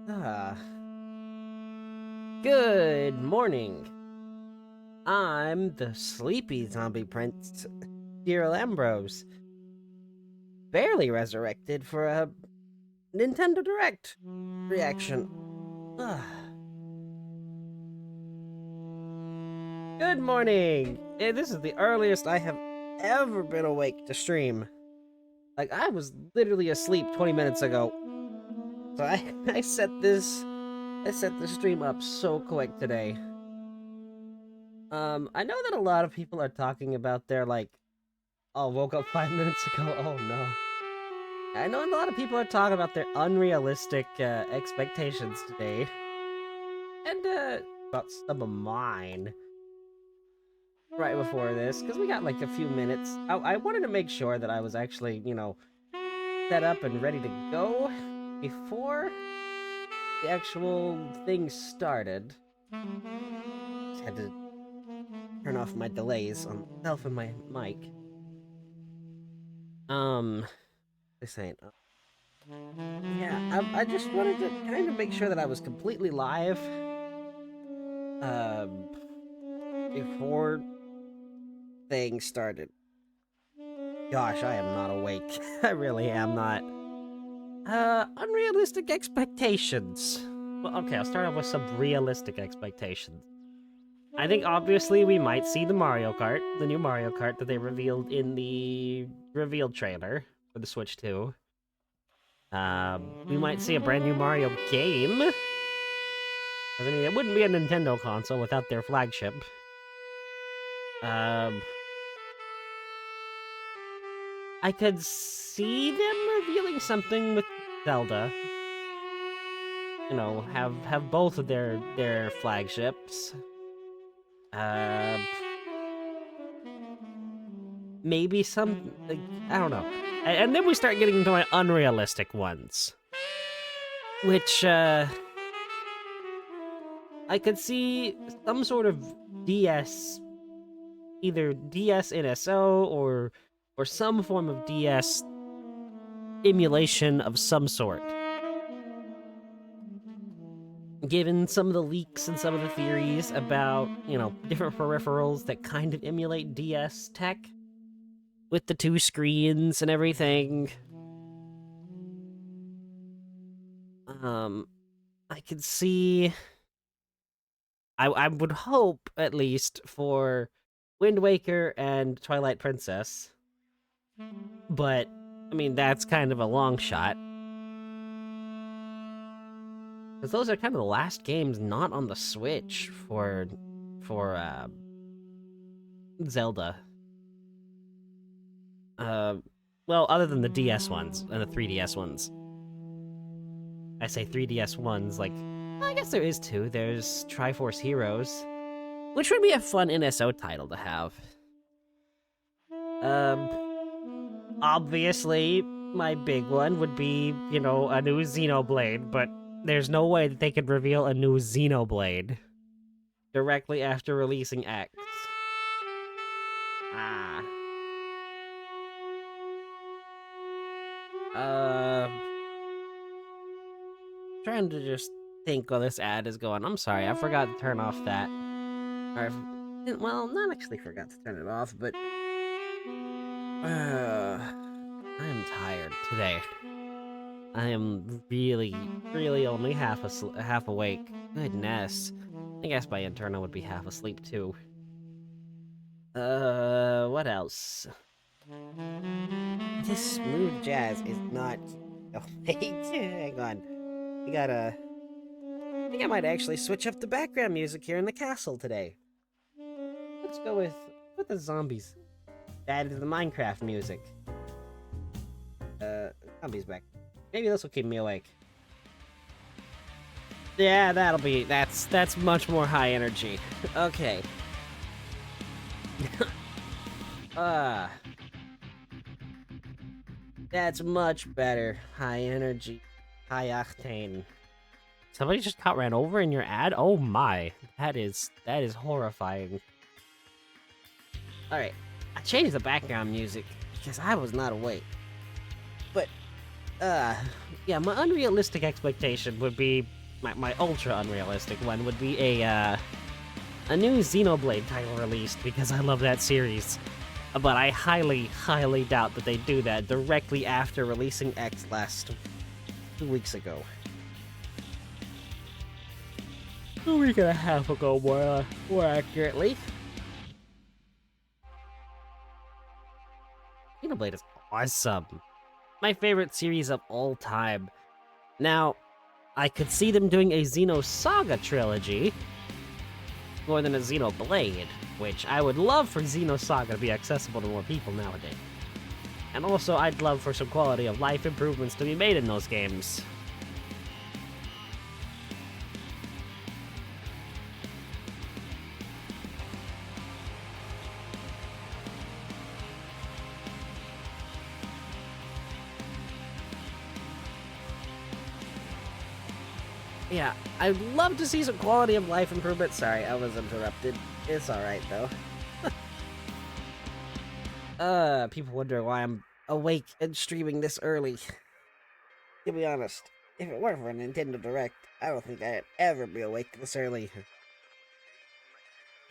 Ah, good morning. I'm the sleepy zombie prince, Cyril Ambrose, barely resurrected for a Nintendo Direct reaction. Ah, good morning. This is the earliest I have ever been awake to stream. Like, I was literally asleep 20 minutes ago. So I set the stream up so quick today. I know that a lot of people are talking about their like, oh, woke up 5 minutes ago. Oh no. I know a lot of people are talking about their unrealistic expectations today, and about some of mine right before this, because we got like a few minutes. I wanted to make sure that I was actually, set up and ready to go before the actual thing started. Just had to turn off my delays on myself and my mic. This ain't. Yeah, I just wanted to kind of make sure that I was completely live. Um, before things started. Gosh, I am not awake. I really am not. Unrealistic expectations. Well, okay, I'll start off with some realistic expectations. I think obviously we might see the Mario Kart, the new Mario Kart that they revealed in the revealed trailer for the Switch 2. We might see a brand new Mario game. 'Cause, I mean, it wouldn't be a Nintendo console without their flagship. Um, I could see them revealing something with Zelda. Have both of their flagships. Uh, maybe some, like, I don't know. And then we start getting into my unrealistic ones, which I could see some sort of DS, either DS NSO or some form of DS emulation of some sort. Given some of the leaks and some of the theories about, different peripherals that kind of emulate DS tech with the two screens and everything. I could see. I would hope, at least, for Wind Waker and Twilight Princess. But, I mean, that's kind of a long shot. Because those are kind of the last games not on the Switch for Zelda. Well, other than the DS ones and the 3DS ones. I say 3DS ones, like, I guess there is two. There's Triforce Heroes, which would be a fun NSO title to have. Obviously, my big one would be, a new Xenoblade, but there's no way that they could reveal a new Xenoblade directly after releasing X. Ah. Trying to just think while this ad is going. I'm sorry, I forgot to turn off that. Or, well, not actually forgot to turn it off, but I am tired today. I am really, really only half awake. Goodness. I guess by in turn I would be half asleep too. What else? This smooth jazz is not. Oh, wait, hang on. We gotta. I think I might actually switch up the background music here in the castle today. Let's go with the zombies. That is the Minecraft music. Zombies back. Maybe this will keep me awake. Yeah, that's much more high energy. Okay. That's much better. High energy. High octane. Somebody just got ran over in your ad? Oh my. That is horrifying. Alright. I changed the background music because I was not awake. But Yeah, my unrealistic expectation would be my ultra unrealistic one would be a new Xenoblade title released because I love that series. But I highly, highly doubt that they do that directly after releasing X last 2 weeks ago. A week and a half ago, more accurately. Xenoblade is awesome. My favorite series of all time. Now, I could see them doing a Xenosaga trilogy more than a Xenoblade, which I would love for Xenosaga to be accessible to more people nowadays. And also, I'd love for some quality of life improvements to be made in those games. Yeah, I'd love to see some quality of life improvement. Sorry, I was interrupted. It's alright, though. People wonder why I'm awake and streaming this early. To be honest, if it weren't for a Nintendo Direct, I don't think I'd ever be awake this early.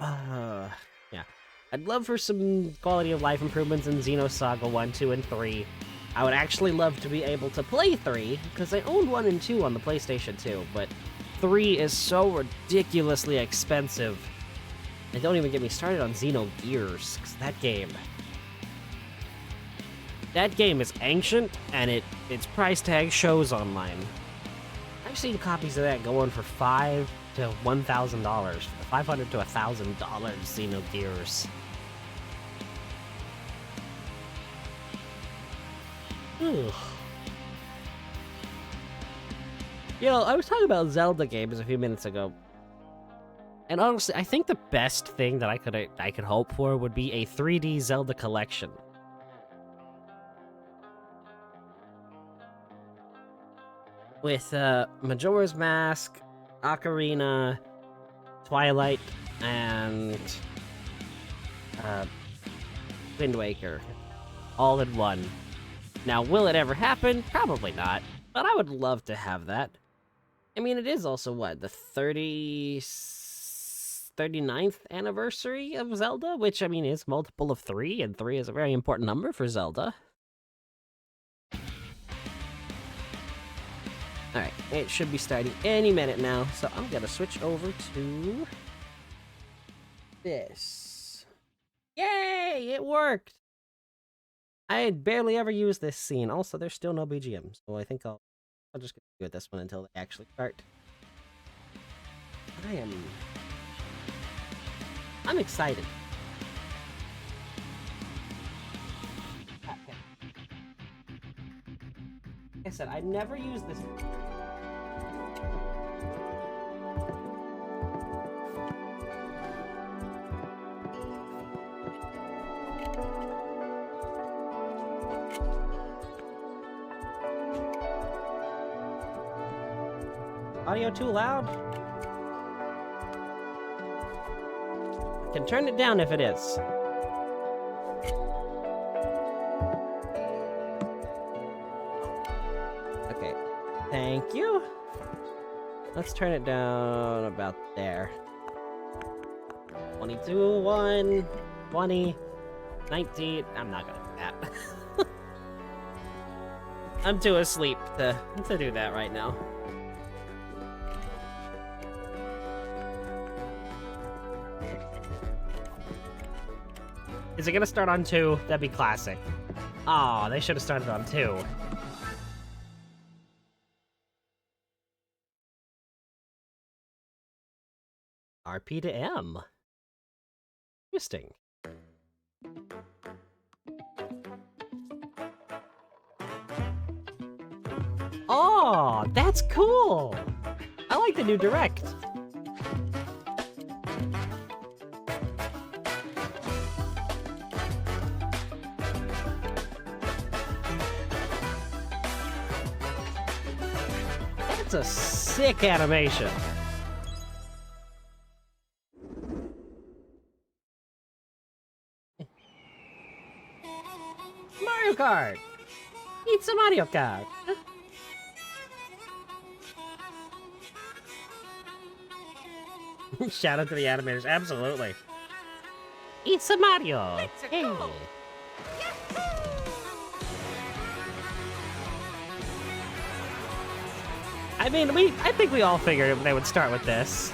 Yeah. I'd love for some quality of life improvements in Xenosaga 1, 2, and 3. I would actually love to be able to play 3, because I owned 1 and 2 on the PlayStation 2, but 3 is so ridiculously expensive. And don't even get me started on Xenogears, because that game is ancient, and its price tag shows online. I've seen copies of that going for $500 to $1,000, $500 to $1,000 Xenogears. Ugh. You know, I was talking about Zelda games a few minutes ago, and honestly, I think the best thing that I could hope for would be a 3D Zelda collection. With Majora's Mask, Ocarina, Twilight, and Wind Waker, all in one. Now, will it ever happen? Probably not, but I would love to have that. I mean, it is also, what, the 39th anniversary of Zelda, which, I mean, is multiple of 3, and 3 is a very important number for Zelda. Alright, it should be starting any minute now, so I'm gonna switch over to this. Yay! It worked! I had barely ever used this scene. Also, there's still no BGM, so I think I'll just get with this one until they actually start. I'm excited. Okay. Like I said, I never used this. Audio too loud? I can turn it down if it is. Okay, thank you. Let's turn it down about there. 22, 1, 20, 19. I'm not gonna do that. I'm too asleep to do that right now. Is it gonna start on 2? That'd be classic. Aw, they should have started on 2. RP to M. Interesting. Oh, that's cool! I like the new Direct. That's a sick animation. Mario Kart! It's a Mario Kart! Shout out to the animators, absolutely. It's a Mario! Hey! I mean, I think we all figured they would start with this.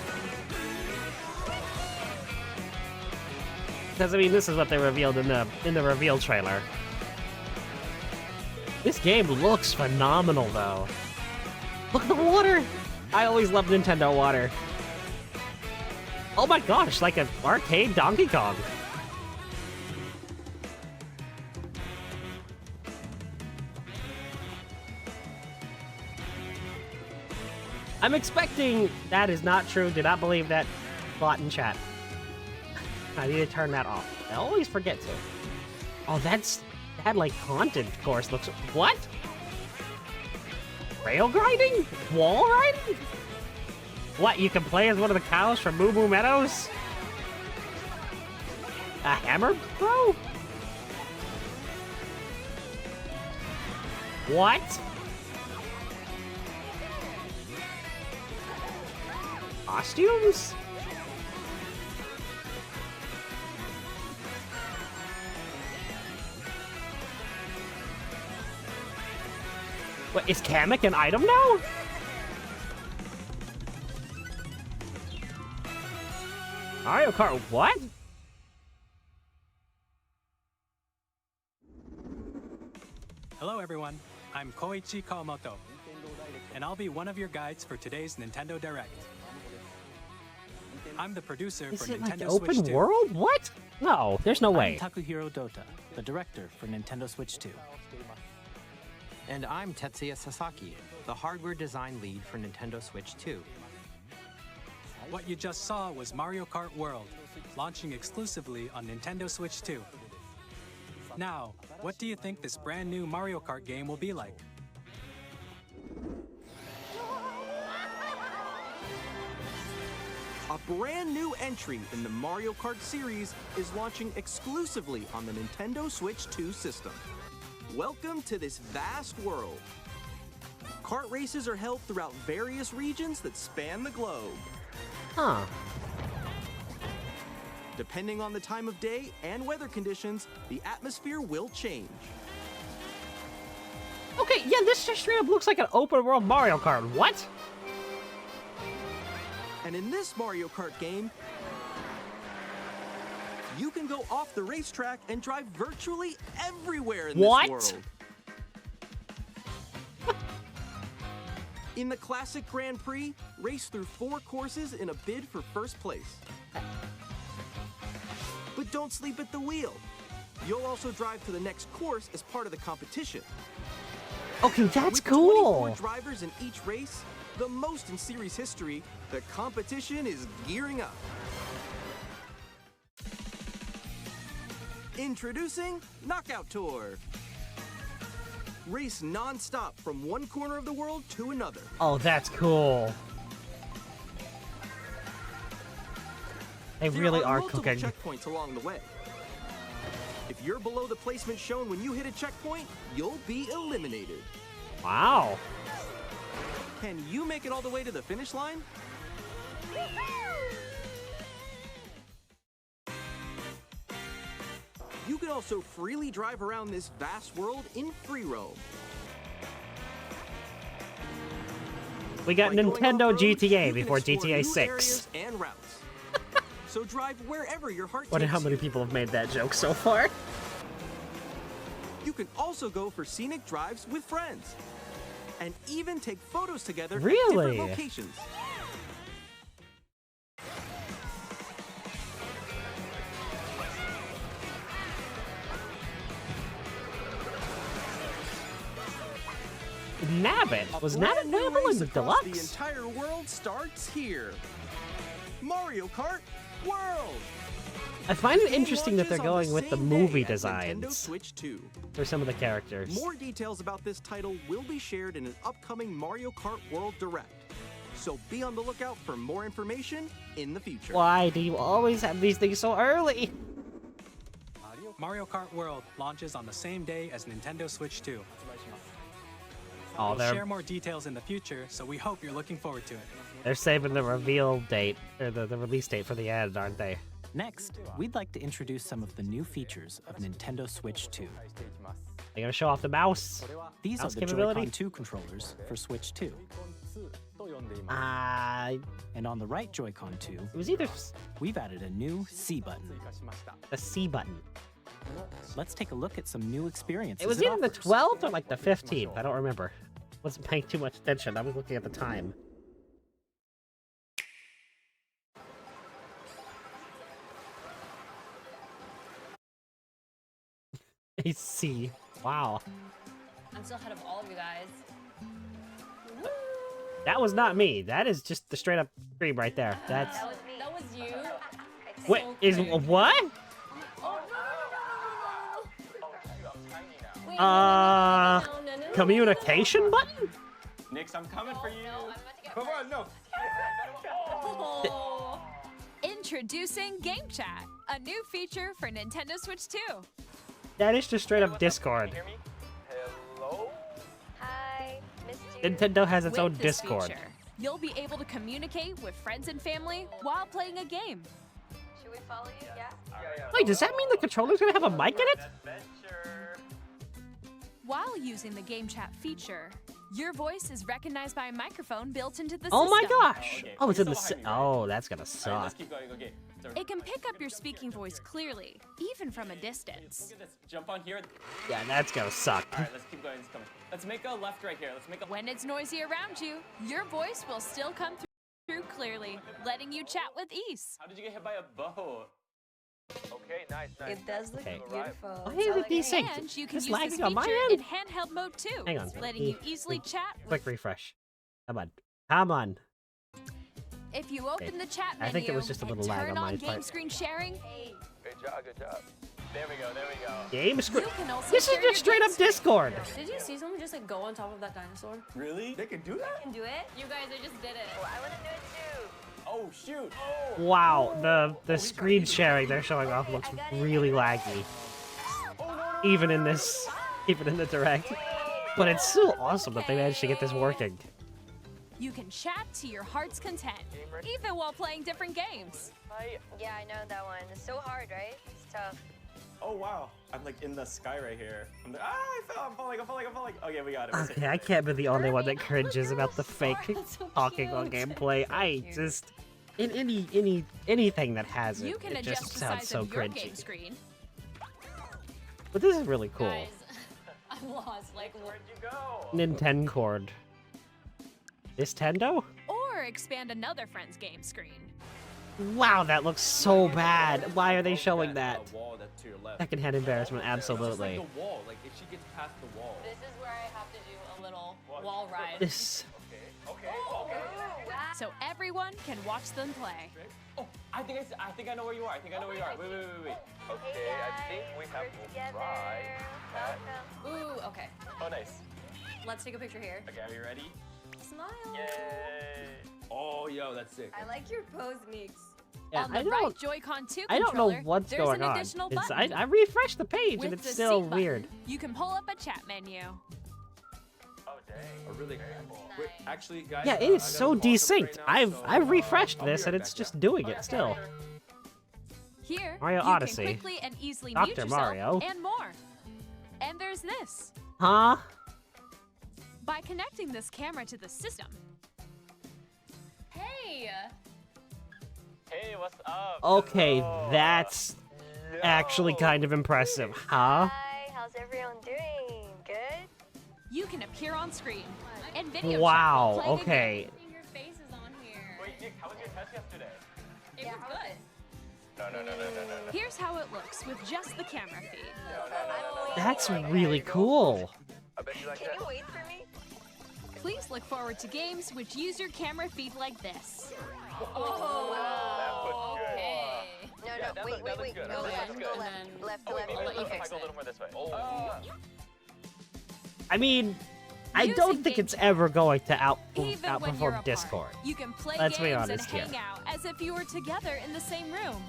Because, I mean, this is what they revealed in the reveal trailer. This game looks phenomenal, though. Look at the water! I always loved Nintendo water. Oh my gosh, like an arcade Donkey Kong. I'm expecting that is not true. Do not believe that bot in chat. I need to turn that off. I always forget to. Oh, that like haunted course looks. What? Rail grinding? Wall riding? What? You can play as one of the cows from Moo Moo Meadows? A hammer, bro? What? Costumes? What, is Kamek an item now? Mario Kart, what? Hello everyone, I'm Koichi Kawamoto, and I'll be one of your guides for today's Nintendo Direct. I'm the producer Is for it Nintendo like Switch open 2. world? What? No, there's no way. I'm Takuhiro Dota, the director for Nintendo Switch 2. And I'm Tetsuya Sasaki, the hardware design lead for Nintendo Switch 2. What you just saw was Mario Kart World, launching exclusively on Nintendo Switch 2. Now, what do you think this brand new Mario Kart game will be like? A brand new entry in the Mario Kart series is launching exclusively on the Nintendo Switch 2 system. Welcome to this vast world. Kart races are held throughout various regions that span the globe. Huh. Depending on the time of day and weather conditions, the atmosphere will change. Okay, yeah, this just straight up looks like an open world Mario Kart. What? And in this Mario Kart game, you can go off the racetrack and drive virtually everywhere in this world. In the classic Grand Prix, race through 4 courses in a bid for first place. But don't sleep at the wheel. You'll also drive to the next course as part of the competition. Okay, that's With cool. 24 drivers in each race, the most in series history, the competition is gearing up. Introducing Knockout Tour. Race non-stop from one corner of the world to another. Oh, that's cool. They really There are multiple cooking. checkpoints along the way. If you're below the placement shown when you hit a checkpoint, you'll be eliminated. Wow. Can you make it all the way to the finish line? You can also freely drive around this vast world in free roam. We got By going Nintendo off-road, you GTA can before explore GTA new 6. areas and routes. So drive wherever your heart Wonder takes how many you. people have made that joke so far. You can also go for scenic drives with friends. And even take photos together Really? at different locations. Nabbit? Was Nabbit Brand new available in race the across deluxe? The entire world starts here. Mario Kart World. I find it Game interesting that they're launches going on with the same movie day as Nintendo designs Switch 2. for some of the characters. More details about this title will be shared in an upcoming Mario Kart World Direct. So be on the lookout for more information in the future. Why do you always have these things so early? Mario Kart World launches on the same day as Nintendo Switch 2. Oh, We'll they're share more details in the future, so we hope you're looking forward to it. they're saving the reveal date or the release date for the end, aren't they? Next, we'd like to introduce some of the new features of Nintendo Switch 2. They're gonna show off the mouse. These are Mouse the capability? Joy-Con 2 controllers for Switch 2. And on the right Joy-Con 2, It was either we've added a new C button. the C button. Let's take a look at some new experiences. It was either the offers. 12th or like the 15th. I don't remember. Wasn't paying too much attention. I was looking at the time. A C. Wow. I'm still ahead of all of you guys. That was not me. That is just the straight up stream right there. That's That was you. wait. So Is cringe. what? Oh, no. Wait, no. Communication button? Nix, I'm coming for you. No, I'm about to get Come on, no. Oh. Introducing Game Chat, a new feature for Nintendo Switch 2. That is just straight up Discord. Can you hear me? Hello? Hi, missed you. Nintendo has its With own this Discord. feature, you'll be able to communicate with friends and family while playing a game. Should we follow you? Yeah. Wait, does that mean the controller's gonna have a mic in it? Adventure. While using the Game Chat feature, your voice is recognized by a microphone built into the Oh my system. gosh! Okay, Oh, it's in the. you're still behind me, right? Oh, that's gonna All right, suck. let's keep going. Okay. So, It can pick up your speaking voice clearly, even from a distance. look at this. Jump on here. Yeah, that's gonna suck. All right, let's keep going. It's coming. Let's make a left right here. Let's make a. When it's noisy around you, your voice will still come through clearly, letting you chat with ease. How did you get hit by a bow? Okay, nice. It does look Okay. beautiful. Why is it desynced? And you can It's use this lagging on my feature end. in handheld mode too, Hang on. letting you easily chat. Quick refresh. Come on. Come on. If you open the chat I menu think it was just a and little lag turn on my game part. screen sharing, Good job. Good job. There we go. There we go. Game screen. you can also This is share your just straight game up screen. Discord. Did you see someone just like go on top of that dinosaur? Really? They can do that? Can do it? You guys, I just did it. Oh, I want to do it too. Oh shoot. Oh. Wow, the screen sharing they're showing off looks really laggy. Even in the direct. But it's still awesome that they managed to get this working. You can chat to your heart's content, even while playing different games. Yeah, I know that one. It's so hard, right? It's tough. Oh wow. I'm like in the sky right here. I'm like, I fell. I'm falling. I'm falling. I'm falling. Okay, we got it. We're safe. Okay, I can't be the only one that cringes about the fake That's so talking on cute. gameplay. I cute. just in anything that has it, You can it adjust just the sounds size so of your cringy. game screen. But this is really cool. Guys, I'm lost. Like, Where'd you go? Nintendo cord. Nintendo? Or expand another friend's game screen. Wow, that looks so bad. Why are they showing that? Wall that's to your left. Secondhand embarrassment, It's absolutely. like the wall. Like if she gets past the wall. this is where I have to do a little wall ride. This. Okay. So everyone can watch them play. Oh, I think I know where you are. I think I know where you are. Wait. Okay, I think we have to try. Welcome. Ooh, okay. Oh, nice. Let's take a picture here. Okay, are you ready? Smile. Yay! Oh, yo, that's sick. I like your pose, Meeks. Yeah, On the I right don't. Joy-Con 2 I don't know controller, what's there's going an on. additional It's, button. I refreshed the page With and it's the still C button, weird. You can pull up a chat menu. Oh, dang. Oh, really? Wait, actually, guys. Yeah, it is so desynced. I've refreshed this and it's just doing it still. Here, Mario you Odyssey. can quickly and easily Dr. mute yourself Mario. and more. And there's this. Huh? By connecting this camera to the system, Hey! Hey, what's up? Okay, that's actually kind of impressive, huh? Hi, how's everyone doing? Good? you can appear on screen and video chat Wow, while playing a okay. Seeing your faces on here. Wait, Nick, how was your test yesterday? It was good. No. Here's how it looks with just the camera feed. That's really cool. Can you wait for me? Please look forward to games which use your camera feed like this. Oh, okay. No, that wait. looks good. Go That left, looks go good. left. Oh, wait, I'll let you if I fix go a it. little more this way. Oh. I mean, I Using don't think Game it's Chat. ever going to Even when you're outperform apart, Discord. you can play Let's be games honest and here. hang out as if you were together in the same room.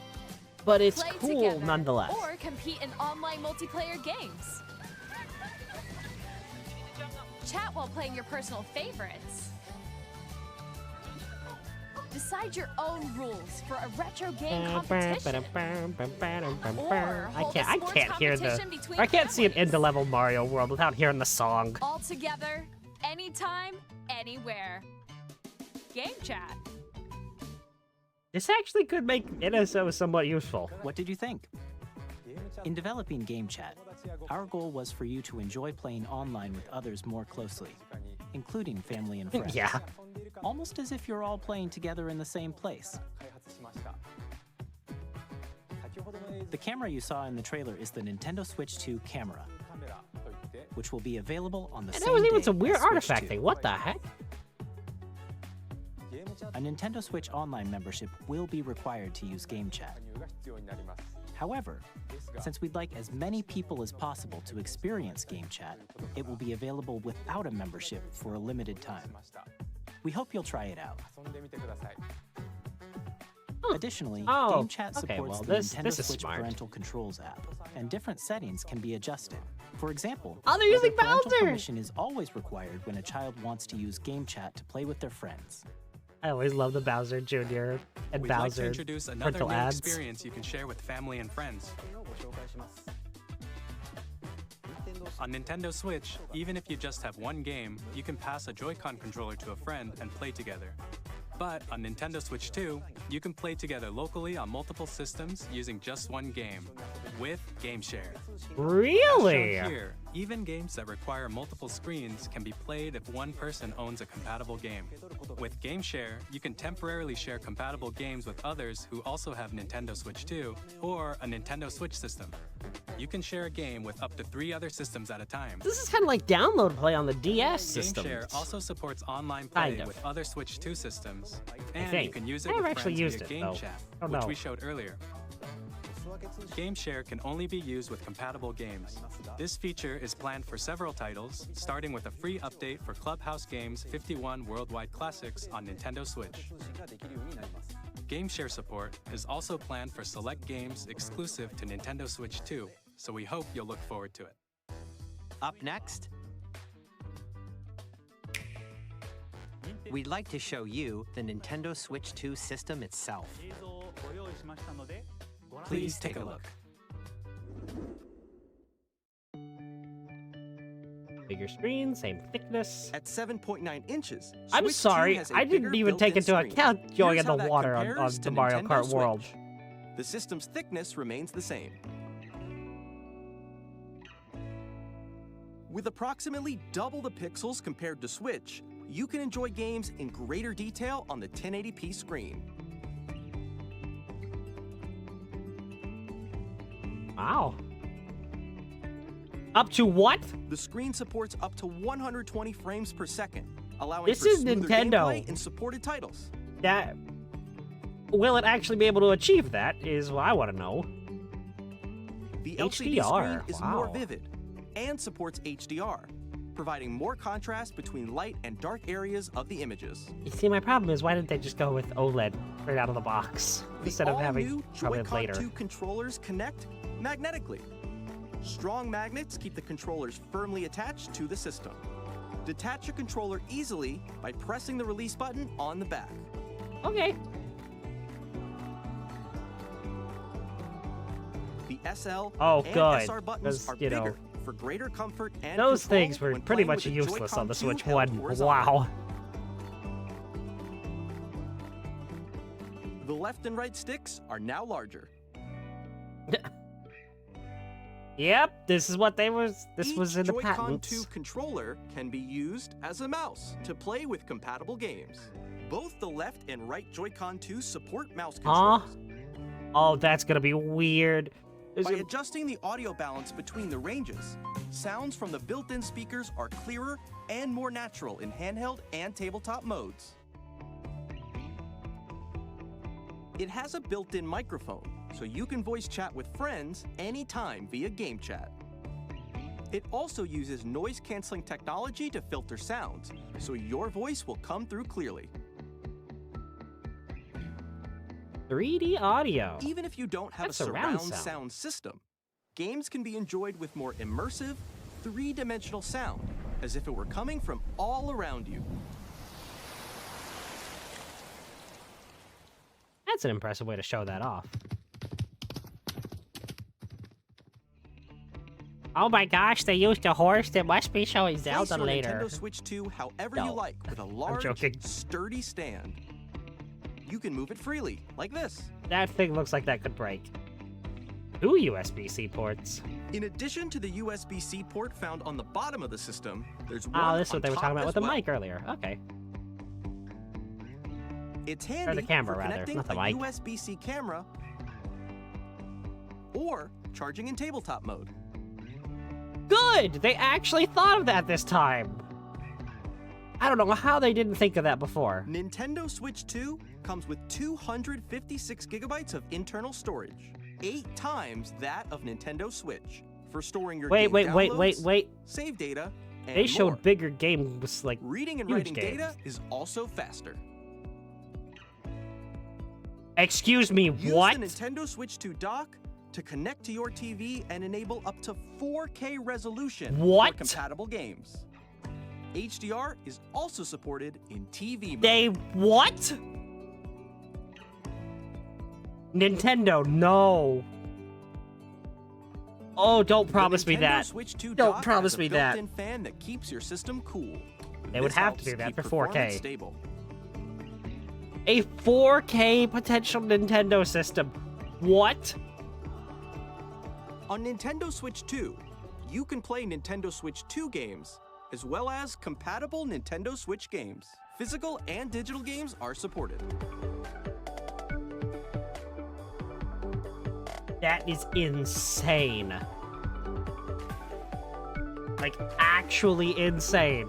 But it's Play cool together, nonetheless. Or compete in online multiplayer games. Chat while playing your personal favorites. Decide your own rules for a retro game competition. Or I hold a sports can't hear the. competition between I can't see an families. end-level Mario world without hearing the song. All together, anytime, anywhere. Game chat. This actually could make NSO somewhat useful. What did you think? In developing Game Chat, our goal was for you to enjoy playing online with others more closely, including family and friends. Yeah. Almost as if you're all playing together in the same place. The camera you saw in the trailer is the Nintendo Switch 2 camera, which will be available on the And same there was even day some weird as Switch artifact 2. thing. What the heck? A Nintendo Switch Online membership will be required to use Game Chat. However, since we'd like as many people as possible to experience Game Chat, it will be available without a membership for a limited time. We hope you'll try it out. Additionally, Oh, Game Chat okay, supports well, the this Nintendo is Switch smart. Parental Controls app, and different settings can be adjusted. For example, Oh, they're using parental Bowser! permission is always required when a child wants to use Game Chat to play with their friends. I always love the Bowser Jr. and We'd like to Bowser introduce another parental new ads. experience you can share with family and friends. On Nintendo Switch, even if you just have one game, you can pass a Joy-Con controller to a friend and play together. But on Nintendo Switch 2, you can play together locally on multiple systems using just one game, with Game Share. Really? Shown here, even games that require multiple screens can be played if one person owns a compatible game. With Game Share, you can temporarily share compatible games with others who also have Nintendo Switch 2 or a Nintendo Switch system. You can share a game with up to 3 other systems at a time. This is kind of like download play on the DS Game system. Share also supports online play Kind of. with other Switch 2 systems, and you think. can use I it never with actually friends used via it, Game though. Chat, Oh, which no. we showed earlier. Game Share can only be used with compatible games. This feature is planned for several titles, starting with a free update for Clubhouse Games 51 Worldwide Classics on Nintendo Switch. Game Share support is also planned for select games exclusive to Nintendo Switch 2, so we hope you'll look forward to it. Up next, we'd like to show you the Nintendo Switch 2 system itself. Please take a look. Bigger screen, same thickness. At 7.9 inches, I'm Switch 2 sorry, has a I didn't bigger even take built-in into screen. account going Here's in how the that water on compares the to Mario Nintendo Kart Switch. world. The system's thickness remains the same. With approximately double the pixels compared to Switch, you can enjoy games in greater detail on the 1080p screen. Wow. Up to what? The screen supports up to 120 frames per second, allowing This for is smoother Nintendo. gameplay in supported titles. That will it actually be able to achieve that is what I want to know. The LCD HDR, screen is more wow. vivid and supports HDR, providing more contrast between light and dark areas of the images. You see, my problem is why didn't they just go with OLED right out of the box instead of having all-new probably Joy-Con later? 2 controllers connect magnetically. Strong magnets keep the controllers firmly attached to the system. Detach your controller easily by pressing the release button on the back. Okay. The SL Oh, and good, SR buttons 'cause, are you know, bigger for greater comfort and Those control things were when pretty playing much with the useless Joy-Con on the 2 Switch held 1. horizontally. Wow. The left and right sticks are now larger. Yep, this is what they was. This Each was in the Joy-Con patents. 2 controller can be used as a mouse to play with compatible games. Both the left and right Joy-Con 2 support mouse Huh? controls. Oh, that's gonna be weird. There's By a- adjusting the audio balance between the ranges, sounds from the built-in speakers are clearer and more natural in handheld and tabletop modes. It has a built-in microphone, so you can voice chat with friends anytime via Game Chat. It also uses noise-canceling technology to filter sounds, so your voice will come through clearly. 3D audio. Even if you don't have That's a surround surround sound. sound system, games can be enjoyed with more immersive, three-dimensional sound, as if it were coming from all around you. That's an impressive way to show that off. Oh my gosh, they used a horse. They must be showing Place Zelda your later. Nintendo Switch 2 however No. you like with a large, joking. sturdy stand. You can move it freely, like this. That thing looks like that could break. 2 USB-C ports. In addition to the USB-C port found on the bottom of the system, there's one Oh, this is on what they were top talking about as with the well. mic earlier. Okay. It's handy camera, for rather, connecting not the a mic. USB-C camera or charging in tabletop mode. Good! They actually thought of that this time. I don't know how they didn't think of that before. Nintendo Switch 2 comes with 256 gigabytes of internal storage, 8 times that of Nintendo Switch, for storing your Wait, game wait, downloads, save data, and They showed more. bigger games, like Reading and huge writing games. data is also faster. Excuse me, Use what? the Nintendo Switch 2 dock to connect to your TV and enable up to 4K resolution What? for compatible games. HDR is also supported in TV mode. They what? Nintendo, no. Oh, don't promise The me Nintendo that. Switch 2 Don't dock promise has a me that. built-in fan that keeps your system cool. They would This have to helps do that keep for 4K. performance Stable. A 4K potential Nintendo system. What? On Nintendo Switch 2, you can play Nintendo Switch 2 games, as well as compatible Nintendo Switch games. Physical and digital games are supported. That is insane. Like, actually insane.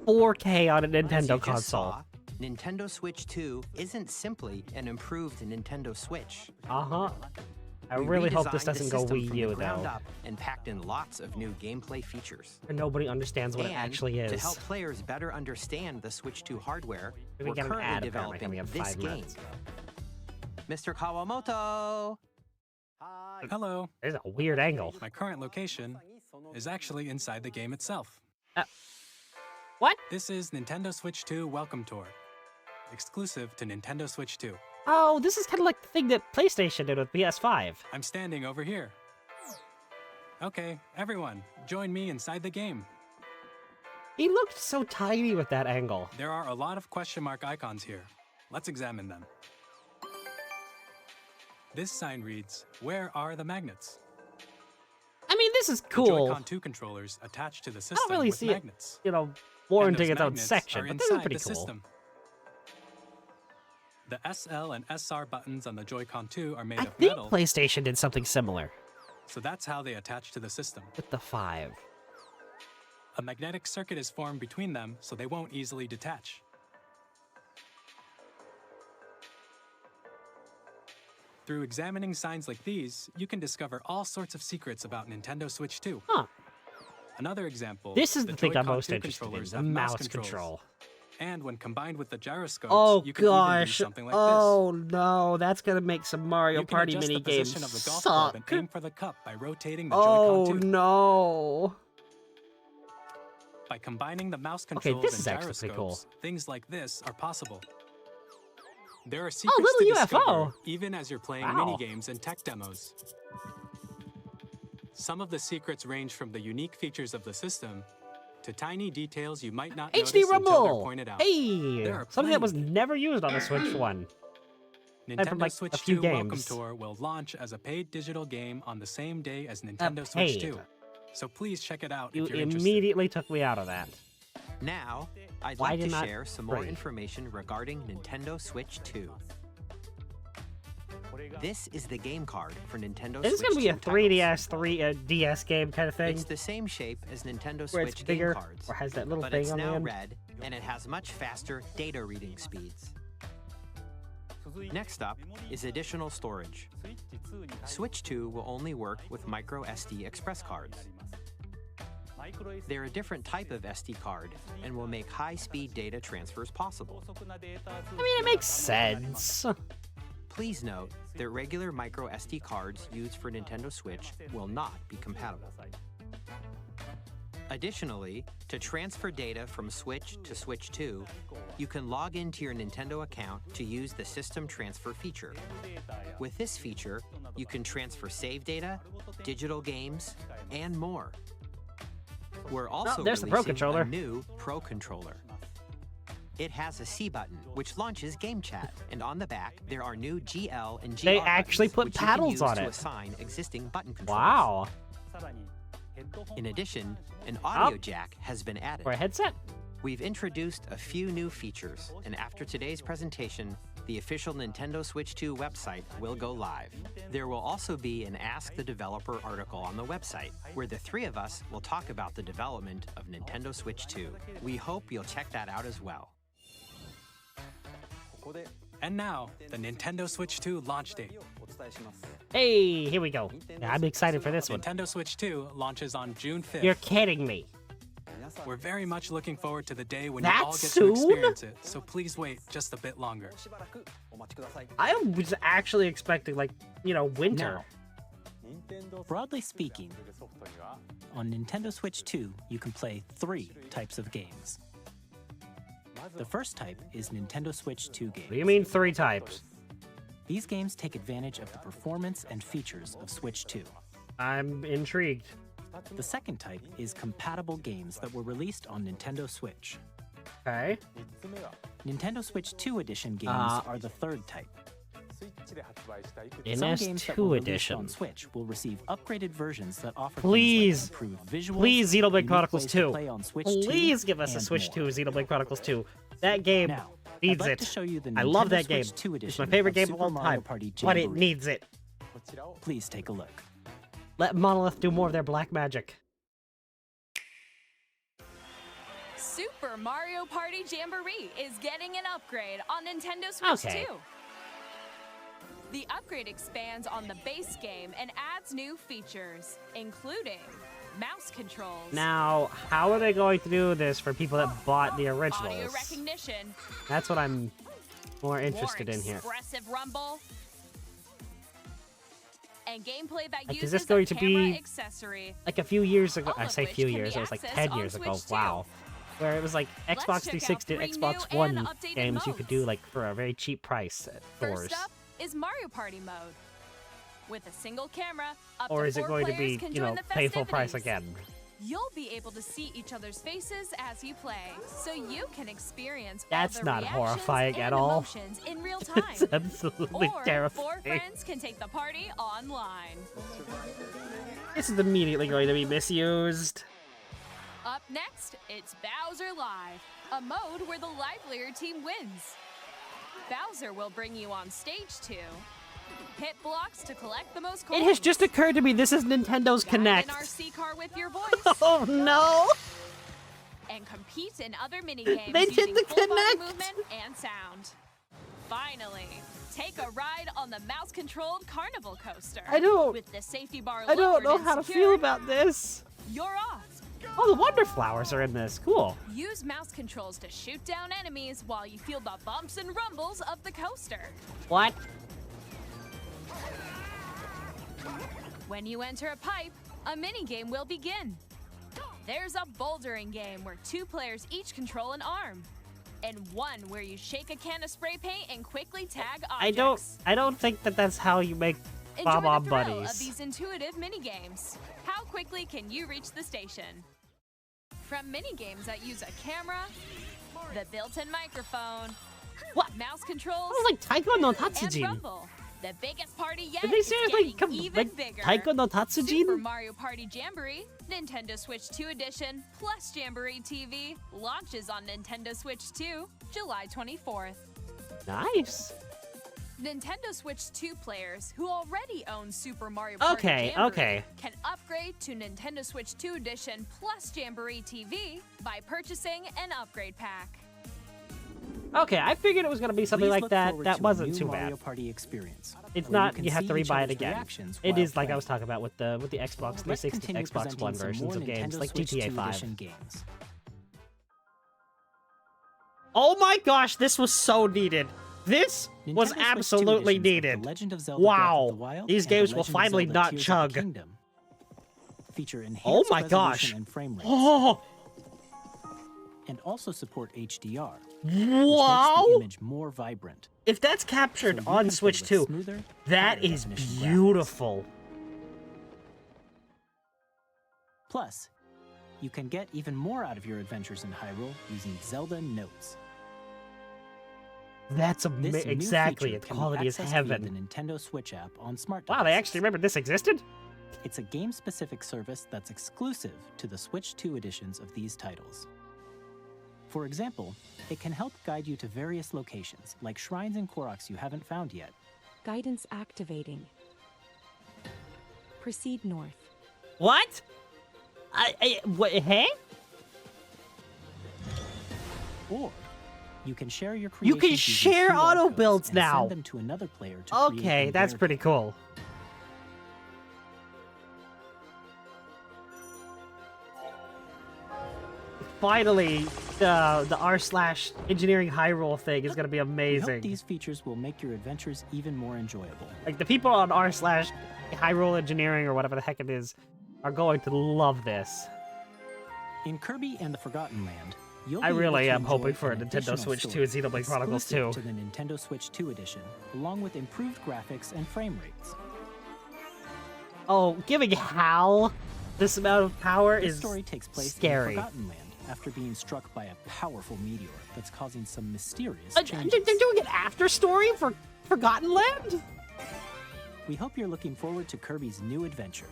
$4K on a As you Nintendo just console. saw, Nintendo Switch 2 isn't simply an improved Nintendo Switch. Uh-huh. I We really hope this redesigned the doesn't go system Wii from U, the ground though. up and packed in lots of new gameplay features. And nobody understands what it And actually is. to help players better understand the Switch 2 hardware, We we're get an currently ad apparently developing coming up this 5 game. minutes. Mr. Kawamoto! Hello. There's a weird angle. My current location is actually inside the game itself. What? This is Nintendo Switch 2 Welcome Tour, exclusive to Nintendo Switch 2. Oh, this is kind of like the thing that PlayStation did with PS5. I'm standing over here. Okay, everyone, join me inside the game. He looked so tiny with that angle. There are a lot of question mark icons here. Let's examine them. This sign reads, "Where are the magnets?" I mean, this is The cool. Joy-Con 2 controllers attached to the I system don't really with see it, magnets. you know, And warranting those its own magnets section, are but this is inside pretty the cool. system. The SL and SR buttons on the Joy-Con 2 are made I of think metal, PlayStation did something similar so that's how they attach to the system. with the 5. A magnetic circuit is formed between them, so they won't easily detach. Through examining signs like these, you can discover all sorts of secrets about Nintendo Switch 2. Huh. Another example, This is the thing I'm Joy-Con most 2 interested in, controllers the have mouse controls. control. And when combined with the gyroscopes, Oh you can even do gosh. something like Oh no, that's gonna make some Mario this. You can Party adjust mini the games position of the golf club suck. and aim for the cup by rotating the Oh Joy-Con 2. no. By combining the mouse Okay, controls this and is actually pretty gyroscopes, cool. things like this are possible. There are secrets little to discover, UFO. even as you're playing Wow. mini-games and tech demos. Some of the secrets range from the unique features of the system to tiny details you might not HD notice until they're Rumble! pointed out. Hey! There are Something that was plenty. never used on the Switch 1. Nintendo from, like, Switch a few 2 Welcome games. Tour will launch as a paid digital game on the same day as Nintendo Switch paid. 2. So please check it out You if you're interested. immediately took me out of that. Now, I'd Why like to did not share some more free? information regarding Nintendo Switch 2. This is the game card for Nintendo This is Switch gonna be a 2 3DS, DS game kind of thing, It's the same shape as Nintendo where it's Switch bigger game cards, or has that little but thing it's on the now end. red and it has much faster data reading speeds. Next up is additional storage. Switch 2 will only work with micro SD express cards. They're a different type of SD card and will make high-speed data transfers possible. I mean, it makes sense. Please note that regular micro SD cards used for Nintendo Switch will not be compatible. Additionally, to transfer data from Switch to Switch 2, you can log into your Nintendo account to use the System Transfer feature. With this feature, you can transfer save data, digital games, and more. We're also there's the Pro releasing Controller. a new Pro Controller. It has a C button, which launches Game Chat, and on the back, there are new GL and GR They actually buttons, put which you can paddles use on to it. assign existing button controls. Wow. In addition, an audio jack has been added. For a headset? We've introduced a few new features, and after today's presentation, the official Nintendo Switch 2 website will go live. There will also be an Ask the Developer article on the website, where the three of us will talk about the development of Nintendo Switch 2. We hope you'll check that out as well. And now, the Nintendo Switch 2 launch date. Hey, here we go. Yeah, I'm excited for this one. Nintendo Switch 2 launches on June 5th. You're kidding me. We're very much looking forward to the day when That you all get soon? to experience it, so please wait just a bit longer. I was actually expecting, like, winter. Now, broadly speaking, on Nintendo Switch 2, you can play 3 types of games. The first type is Nintendo Switch 2 games. What do you mean 3 types? These games take advantage of the performance and features of Switch 2. I'm intrigued. The second type is compatible games that were released on Nintendo Switch. Okay. Nintendo Switch 2 edition games are the third type. Some games that NS2 were released edition. on Switch will receive upgraded versions that offer Please. things like improved visuals, Please, Xenoblade new Chronicles ways to 2. play on Switch Please 2, give us a and Switch more. 2 Xenoblade Chronicles 2. That game Now, needs I'd like it. to show you the I love Nintendo that game. Switch 2 It's edition my favorite of game of Super all Mario time. Party But it Jamboree. needs it. Please take a look. Let Monolith do more of their black magic. Super Mario Party Jamboree is getting an upgrade on Nintendo Switch Okay. 2. The upgrade expands on the base game and adds new features, including mouse controls, Now, how are they going to do this for people that bought the audio originals? recognition, That's what I'm more interested more in here. expressive rumble, and gameplay that Like, is uses this going a to camera be accessory. Like a few years ago, All I of say which few can be years, it was like accessed 10 on years ago, Switch 2. wow. Where it was like Let's Xbox check out 360 3 and new Xbox and One updated games you could do modes. like for a very cheap price at stores. First up is Mario Party mode. With a single camera, up Or to is it 4 going to players be, can you join know, the pay full price festivities. again? You'll be able to see each other's faces as you play, so you can experience That's all the not reactions horrifying and at all. emotions in real time. It's absolutely or terrifying. 4 friends can take the party online. This is immediately going to be misused. Up next, it's Bowser Live, a mode where the livelier team wins. Bowser will bring you on stage 2. Hit blocks to collect the most coins. It has just occurred to me this is Nintendo's Guide Connect. an RC car with your voice. Oh no! And compete in other minigames They did using the full body Connect. movement and sound. Finally, take a ride on the mouse-controlled carnival coaster. I don't- With the safety bar I don't lowered know and how to secured, feel about this. You're off. Oh, the Wonder Flowers are in this. Cool. Use mouse controls to shoot down enemies while you feel the bumps and rumbles of the coaster. What? When you enter a pipe, a minigame will begin. There's a bouldering game where 2 players each control an arm, and one where you shake a can of spray paint and quickly tag objects. I don't think that that's how you make Enjoy Bob the thrill buddies. of these intuitive minigames. How quickly can you reach the station? From minigames that use a camera, the built-in microphone, What? mouse controls, That was like Taiko no and Tatsujin. rumble. The biggest party yet Did they is seriously getting come even like bigger. Taiko no Super Tatsujin? Mario Party Jamboree, Nintendo Switch 2 Edition, plus Jamboree TV, launches on Nintendo Switch 2, July 24th. Nice. Nintendo Switch 2 players who already own Super Mario Party Okay, Jamboree okay. can upgrade to Nintendo Switch 2 Edition plus Jamboree TV by purchasing an upgrade pack. Okay, I figured it was gonna be something Please like look that. forward That to a wasn't new too Mario bad. Party experience. It's where not. can You have see to each rebuy it other's again. reactions It while is like I playing. was talking about with the Xbox Let's 360, continue Xbox presenting One some versions more of games Nintendo like Switch GTA 2 5. edition games. Oh my gosh, this was so needed. This was Nintendo Switch 2 absolutely editions of needed. The Legend of Zelda Breath of Wow. the Wild These and The games will Legend of finally Zelda not Tears of chug. the Kingdom feature enhanced Oh my resolution gosh. and frame rates, Oh, and also support HDR, wow. which makes the image more vibrant. If that's captured So you on can Switch play 2, with smoother, that higher is definition graphics. beautiful. Plus, you can get even more out of your adventures in Hyrule using Zelda Notes. That's This new exactly. feature Its can be quality is accessed via heaven. the Nintendo Switch app on smart Wow, they devices. actually remembered this existed? It's a game-specific service that's exclusive to the Switch 2 editions of these titles. For example, it can help guide you to various locations, like shrines and Koroks you haven't found yet. Guidance activating. Proceed north. What? What? Hey? Or you can share your You creations can using share QR auto codes builds and now. Send them to another player to create Okay, in that's their pretty game. cool. Finally, the r/engineering Hyrule thing is gonna be We hope amazing. these features will make your adventures even more enjoyable. Like the people on r/Hyrule engineering or whatever the heck it is are going to love this. In Kirby and the Forgotten Land, you'll I be really able am to hoping enjoy for a an Nintendo additional Switch 2 story and Xenoblade Chronicles exclusive 2. to the Nintendo Switch 2 edition, along with improved graphics and frame rates. Oh, giving Hal this amount of power This is story takes place scary. in Forgotten Land after being struck by a powerful meteor that's causing some mysterious They're changes. doing an after story for Forgotten Land? We hope you're looking forward to Kirby's new adventure.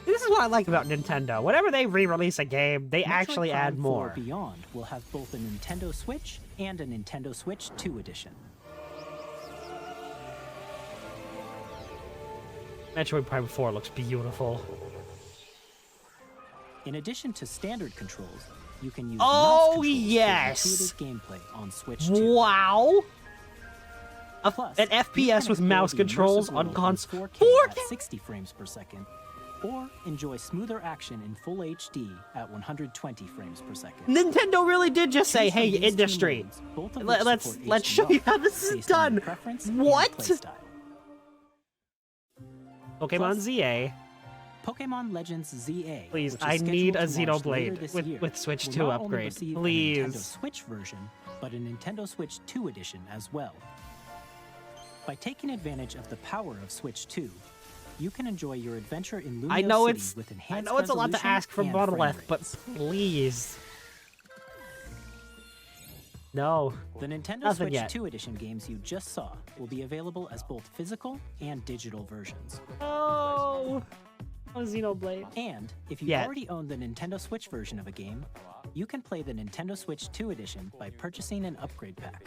This is what I like about Nintendo. Whenever they re-release a game, they Metroid actually Prime add 4 more. Beyond will have both a Nintendo Switch and a Nintendo Switch 2 edition. Metroid Prime 4 looks beautiful. In addition to standard controls, you can use Oh, mouse controls yes! for intuitive gameplay on Switch 2. Wow! Plus, An you FPS can with explore mouse the controls immersive on world console. in 4K 4K? at 60 frames per second, or enjoy smoother action in full HD at 120 frames per second. Nintendo really did just say, Choose from "Hey, these two industry, modes, both of which let's support show HDR you how this is based on done." your preference and What? playstyle. Pokemon Plus, ZA. Pokemon Legends ZA. Please, which is I need a scheduled to launch later Xenoblade this with- year, with Switch will 2 not only upgrade. receive a Please. Nintendo Switch version, but a Nintendo Switch 2 edition as well. By taking advantage of the power of Switch 2, you can enjoy your adventure in Lumio I know City it's with enhanced a lot to resolution ask from and Monolith, frame but rates. please. No. The Nintendo Nothing Switch yet. 2 edition games you just saw will be available as both physical and digital versions. Oh. Oh, Xenoblade. And if you Yet. already own the Nintendo Switch version of a game, you can play the Nintendo Switch 2 edition by purchasing an upgrade pack.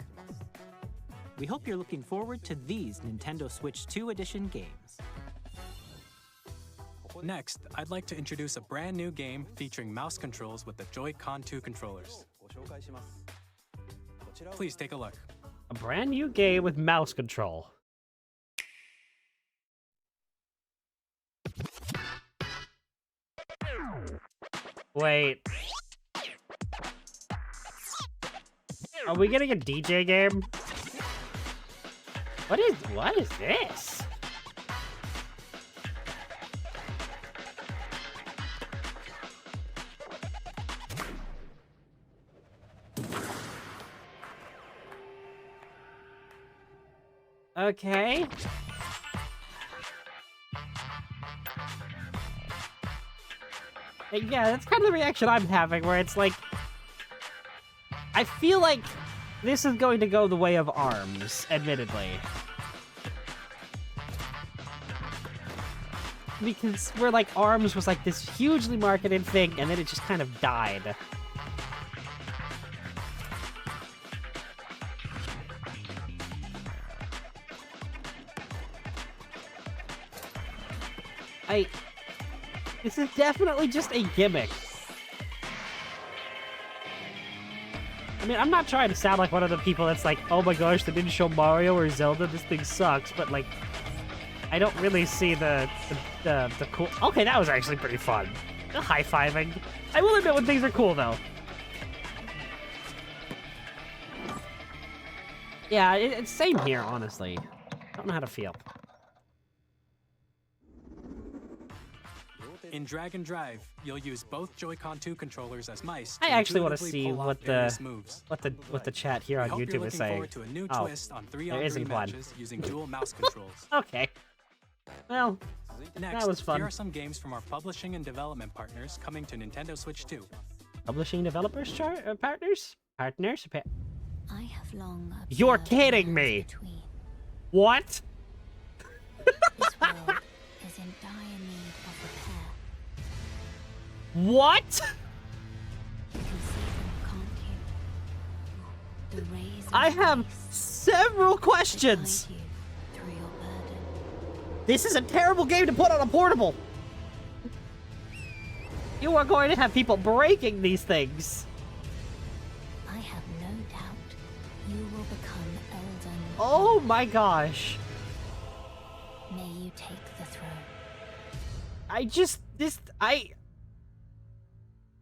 We hope you're looking forward to these Nintendo Switch 2 edition games. Next, I'd like to introduce a brand new game featuring mouse controls with the Joy-Con 2 controllers. Please take a look. A brand new game with mouse control. Wait. Are we getting a DJ game? What is this? Okay. Yeah, that's kind of the reaction I'm having, where it's like, I feel like this is going to go the way of ARMS, admittedly. Because where like ARMS was like this hugely marketed thing, and then it just kind of died. This is definitely just a gimmick. I mean, I'm not trying to sound like one of the people that's like, oh my gosh, they didn't show Mario or Zelda, this thing sucks, but like, I don't really see the cool... Okay, that was actually pretty fun. The high-fiving. I will admit when things are cool, though. Yeah, it's same here, honestly. I don't know how to feel. In Drag and Drive, you'll use both Joy-Con 2 controllers as mice. I actually want to intuitively see pull off what various moves. the chat here We on hope you're YouTube is looking saying. forward to a new Oh, twist on there 3-on-3 isn't one. matches using dual mouse controls. Okay. Well, Next, that was fun. here are some games from our publishing and development partners coming to Nintendo Switch 2. Publishing developers partners? Partners? I have long You're observed kidding the me! lines between. What? This world is in dire need of repair. What? You can see them, can't you? The rays of I have grace several that questions. guide you through your burden. This is a terrible game to put on a portable. You are going to have people breaking these things. I have no doubt you will become Elden. Oh my gosh. May you take the throne.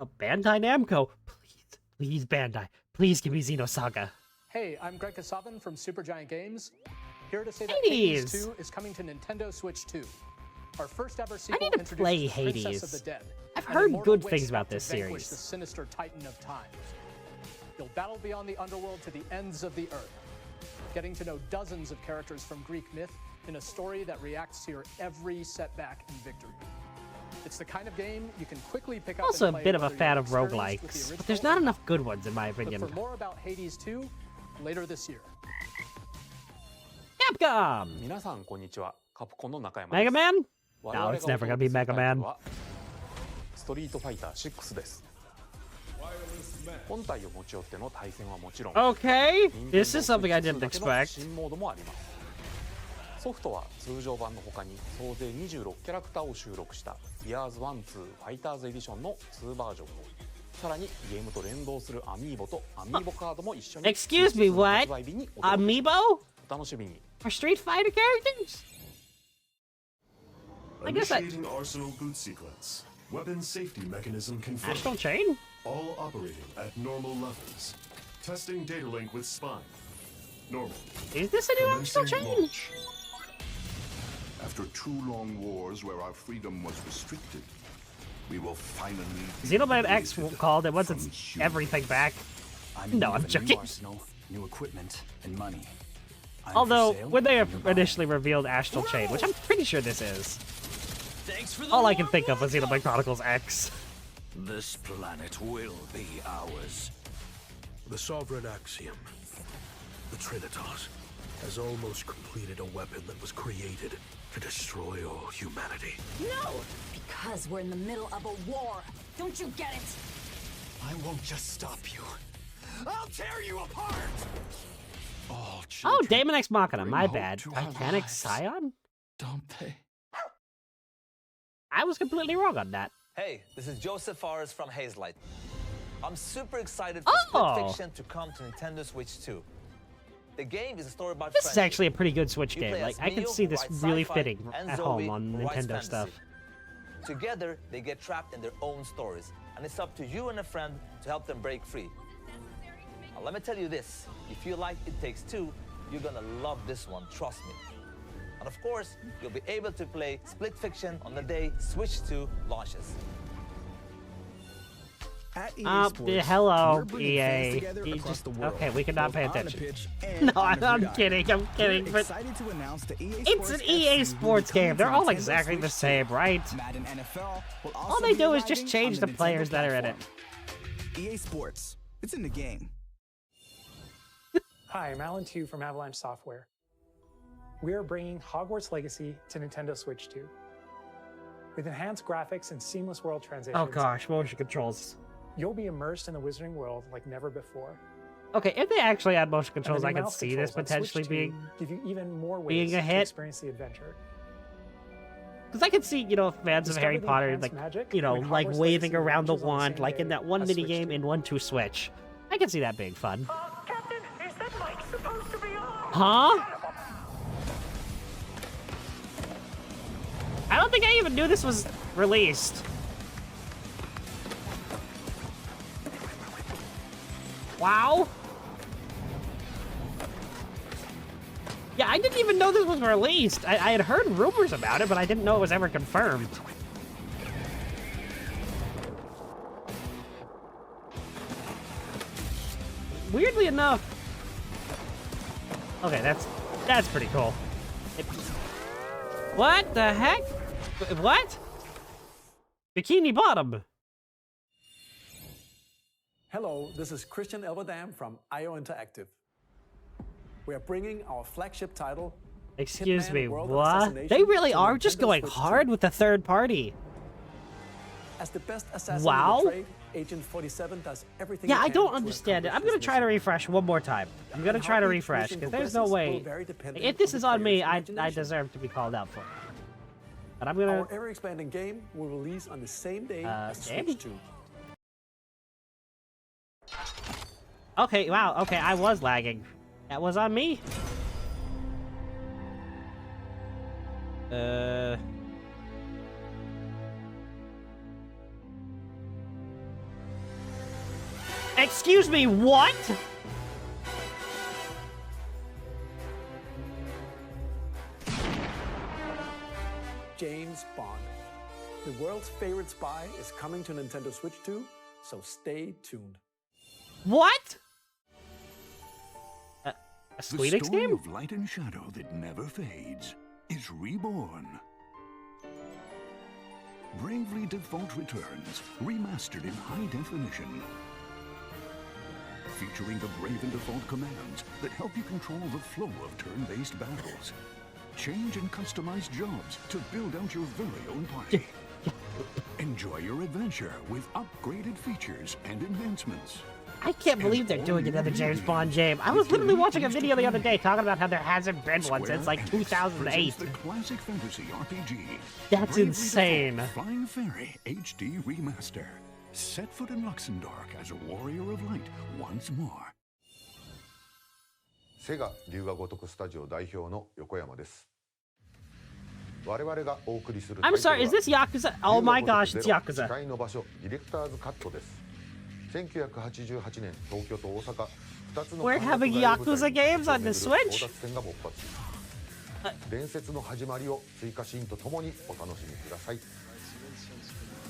Oh, Bandai Namco. Please, Bandai. Please give me Xenosaga. Hey, I'm Greg Kasavin from Supergiant Games. Here to say that Hades. Hades 2 is coming to Nintendo Switch 2. Our first ever sequel need to introduces play the Princess Hades. of the Dead. I've an heard immortal good witch things about to this vanquish series. the sinister titan of time. You'll battle beyond the underworld to the ends of the earth, getting to know dozens of characters from Greek myth in a story that reacts to your every setback and victory. It's the kind of game you can quickly pick up. Also a and play bit of a whether fan you're of experienced with the roguelikes, but original there's not or enough good ones in my Look opinion. for more about Hades 2 later this year. Capcom! 皆さんこんにちは。カプコンの中山 Mega です Man? 我 No, 々が it's never お gonna 届 be けする Mega タイト Man. ルはストリートファイター6です。本体を持ち寄っての対戦はもちろん、 Okay, 任天堂 this is something I Switch 2 didn't だけの expect. 新モードもあります。ソフトは通常版の他に総勢26キャラクターを収録した「Years 1-2 ファイターズエディション」の2バージョンを、さらにゲームと連動するアミーボとアミーボカードも一緒に Excuse me, 発 what? 売日にお届け Amiibo? お楽しみに。 For Street Fighter characters? I guess I... Initiating arsenal boot sequence. Weapon safety mechanism confirmed. Astral Chain? All operating at normal levels. Testing data link with spine. Normal. Is this a new Astral Commencing Chain? launch. After 2 long wars where our freedom was restricted, we will finally Xenoblade X called it once it's everything back. No, I'm joking. New equipment and money. Although, when they initially revealed Astral Chain, which I'm pretty sure this is, all I can think of was Xenoblade Chronicles X. This planet will be ours. The Sovereign Axiom, the Trinitas, has almost completed a weapon that was created to destroy all humanity. No! Because we're in the middle of a war. Don't you get it? I won't just stop you. I'll tear you apart! Oh, Daemon X Machina, my bad. Titanic Scion? Don't they? I was completely wrong on that. Hey, this is Joseph Fares from Hazelight. I'm super excited for Split Fiction to come to Nintendo Switch 2. The game is a story about This is friendship. actually a pretty good Switch You game. play Like, as I can Neo, see who this writes really sci-fi, fitting and at Zoe, home on who writes Nintendo fantasy. stuff. Together, they get trapped in their own stories, and it's up to you and a friend to help them break free. Now, let me tell you this, if you like It Takes Two, you're gonna love this one, trust me. And of course, you'll be able to play Split Fiction on the day Switch 2 launches. Hello, EA. Okay, we cannot pay attention. No, I'm kidding, but excited to announce the EA it's an EA Sports game. They're all exactly the same, right? Madden NFL will All also they be do is just arriving change on the players that are in it. platform. EA Sports. It's in the game. Hi, I'm Alan Tu from Avalanche Software. We are bringing Hogwarts Legacy to Nintendo Switch 2. With enhanced graphics and seamless world transitions, Oh gosh, motion controls. you'll be immersed in the Wizarding world like never before. Okay, if they actually add motion And controls, the I can mouse see this controls on Switch potentially 2 being give you even more ways being a to hit. experience the adventure. Because I could see, you know, fans of Discover Harry the Potter, enhanced like, magic you know, when like Hogwarts waving Legacy around the launches on the wand, same like in day that one as mini Switch game 2. in 1-2 Switch. I can see that being fun. Captain, is that mic supposed to be on? Huh? I don't think I even knew this was released. Wow. Yeah, I didn't even know this was released. I had heard rumors about it, but I didn't know it was ever confirmed. Weirdly enough... Okay, that's pretty cool. What the heck? What? Bikini Bottom. Hello, this is Christian Elverdam from IO Interactive. We are bringing our flagship title. Excuse Hitman me, World of what? Assassination They really to are just Nintendo going Switch hard 2. with the third party. As the best assassin Wow. in the trade, Agent 47 does everything Yeah, he I can don't to understand it. I'm accomplish gonna his try to mission. refresh one more time. I'm gonna try to refresh, because there's no way... If this is on me, I deserve to be called out for it. But I'm gonna... Our ever-expanding game will release on the same day as game? Switch 2. Okay, wow, okay, I was lagging. That was on me. Excuse me, what? James Bond. The world's favorite spy is coming to Nintendo Switch 2, so stay tuned. What? A The Squeenix story game? of light and shadow that never fades is reborn. Bravely Default returns, remastered in high definition. Featuring the Brave and Default commands that help you control the flow of turn-based battles. Change and customize jobs to build out your very own party. Enjoy your adventure with upgraded features and enhancements. I can't believe they're doing another James Bond game. I was literally watching a video the other day talking about how there hasn't been one since like 2008. The classic fantasy RPG. That's Bravely insane. Default Flying Fairy HD Remaster. Set foot in Luxembourg as a warrior of light once more. セガ龍が如くスタジオ代表の横山です。我々がお送りする I'm sorry, is this Yakuza? Oh my gosh, it's Yakuza. 誓いの場所ディレクターズカットです。1988年東京と大阪2つの We're having Yakuza games on the Switch? 伝説の始まりを追加シーンとともにお楽しみください。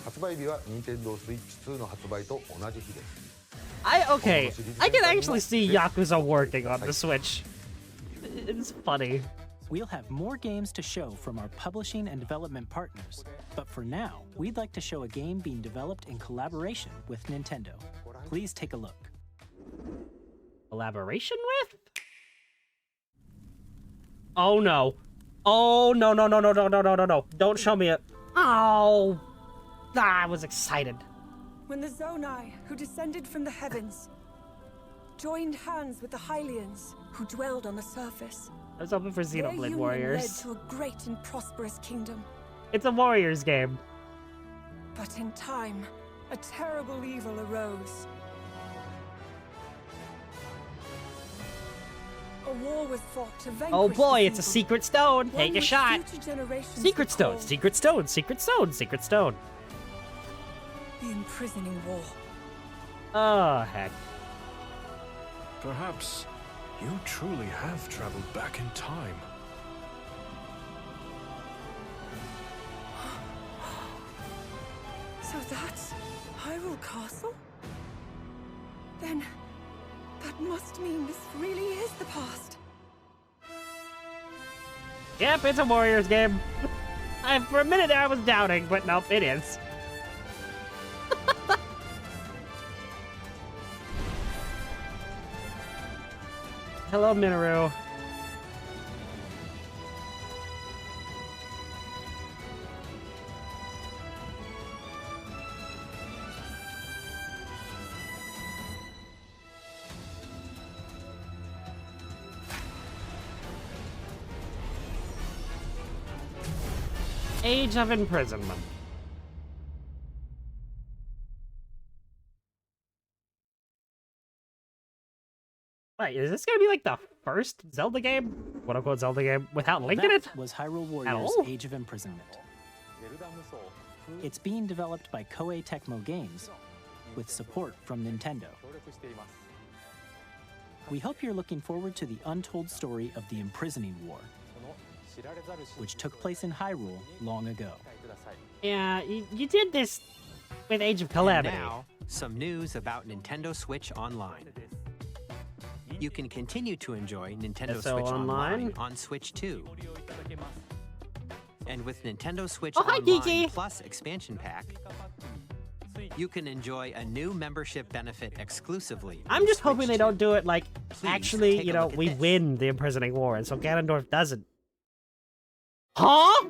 発売日は Nintendo Switch 2の発売と同じ日です。Okay, I can actually see Yakuza working on the Switch. It's funny. We'll have more games to show from our publishing and development partners, but for now, we'd like to show a game being developed in collaboration with Nintendo. Please take a look. Collaboration with? Oh no. Oh no no no no no no no no no. Don't show me it. Oh. I was excited. When the Zonai, who descended from the heavens, joined hands with the Hylians, who dwelled on the surface. I was hoping for Xenoblade Warriors. Led to a great and prosperous kingdom. It's a Warriors game. But in time, a terrible evil arose. A war was fought to vanquish Oh boy, this it's a evil. secret stone. One Take a which shot. future generations Secret stone, recall secret stone, secret stone, secret stone. The imprisoning war. Oh, heck. Perhaps you truly have traveled back in time. So that's Hyrule Castle? Then that must mean this really is the past. Yep, it's a Warriors game. For a minute there I was doubting, but nope, it is. Hello, Minoru. Age of Imprisonment. Wait, is this gonna be like the first Zelda game? Quote unquote Zelda game without Link in it? That was Hyrule Warriors Age of Imprisonment. It's being developed by Koei Tecmo Games with support from Nintendo. We hope you're looking forward to the untold story of the Imprisoning War, which took place in Hyrule long ago. Yeah, you did this with Age of Calamity. And now, some news about Nintendo Switch Online. You can continue to enjoy Nintendo SO Switch Online on Switch 2. And with Nintendo Switch hi, Online Kiki. Plus expansion pack, you can enjoy a new membership benefit exclusively. I'm just hoping they don't do it like, Please actually, take you a know, look at we this. win the Imprisoning War, and so Ganondorf doesn't. Huh?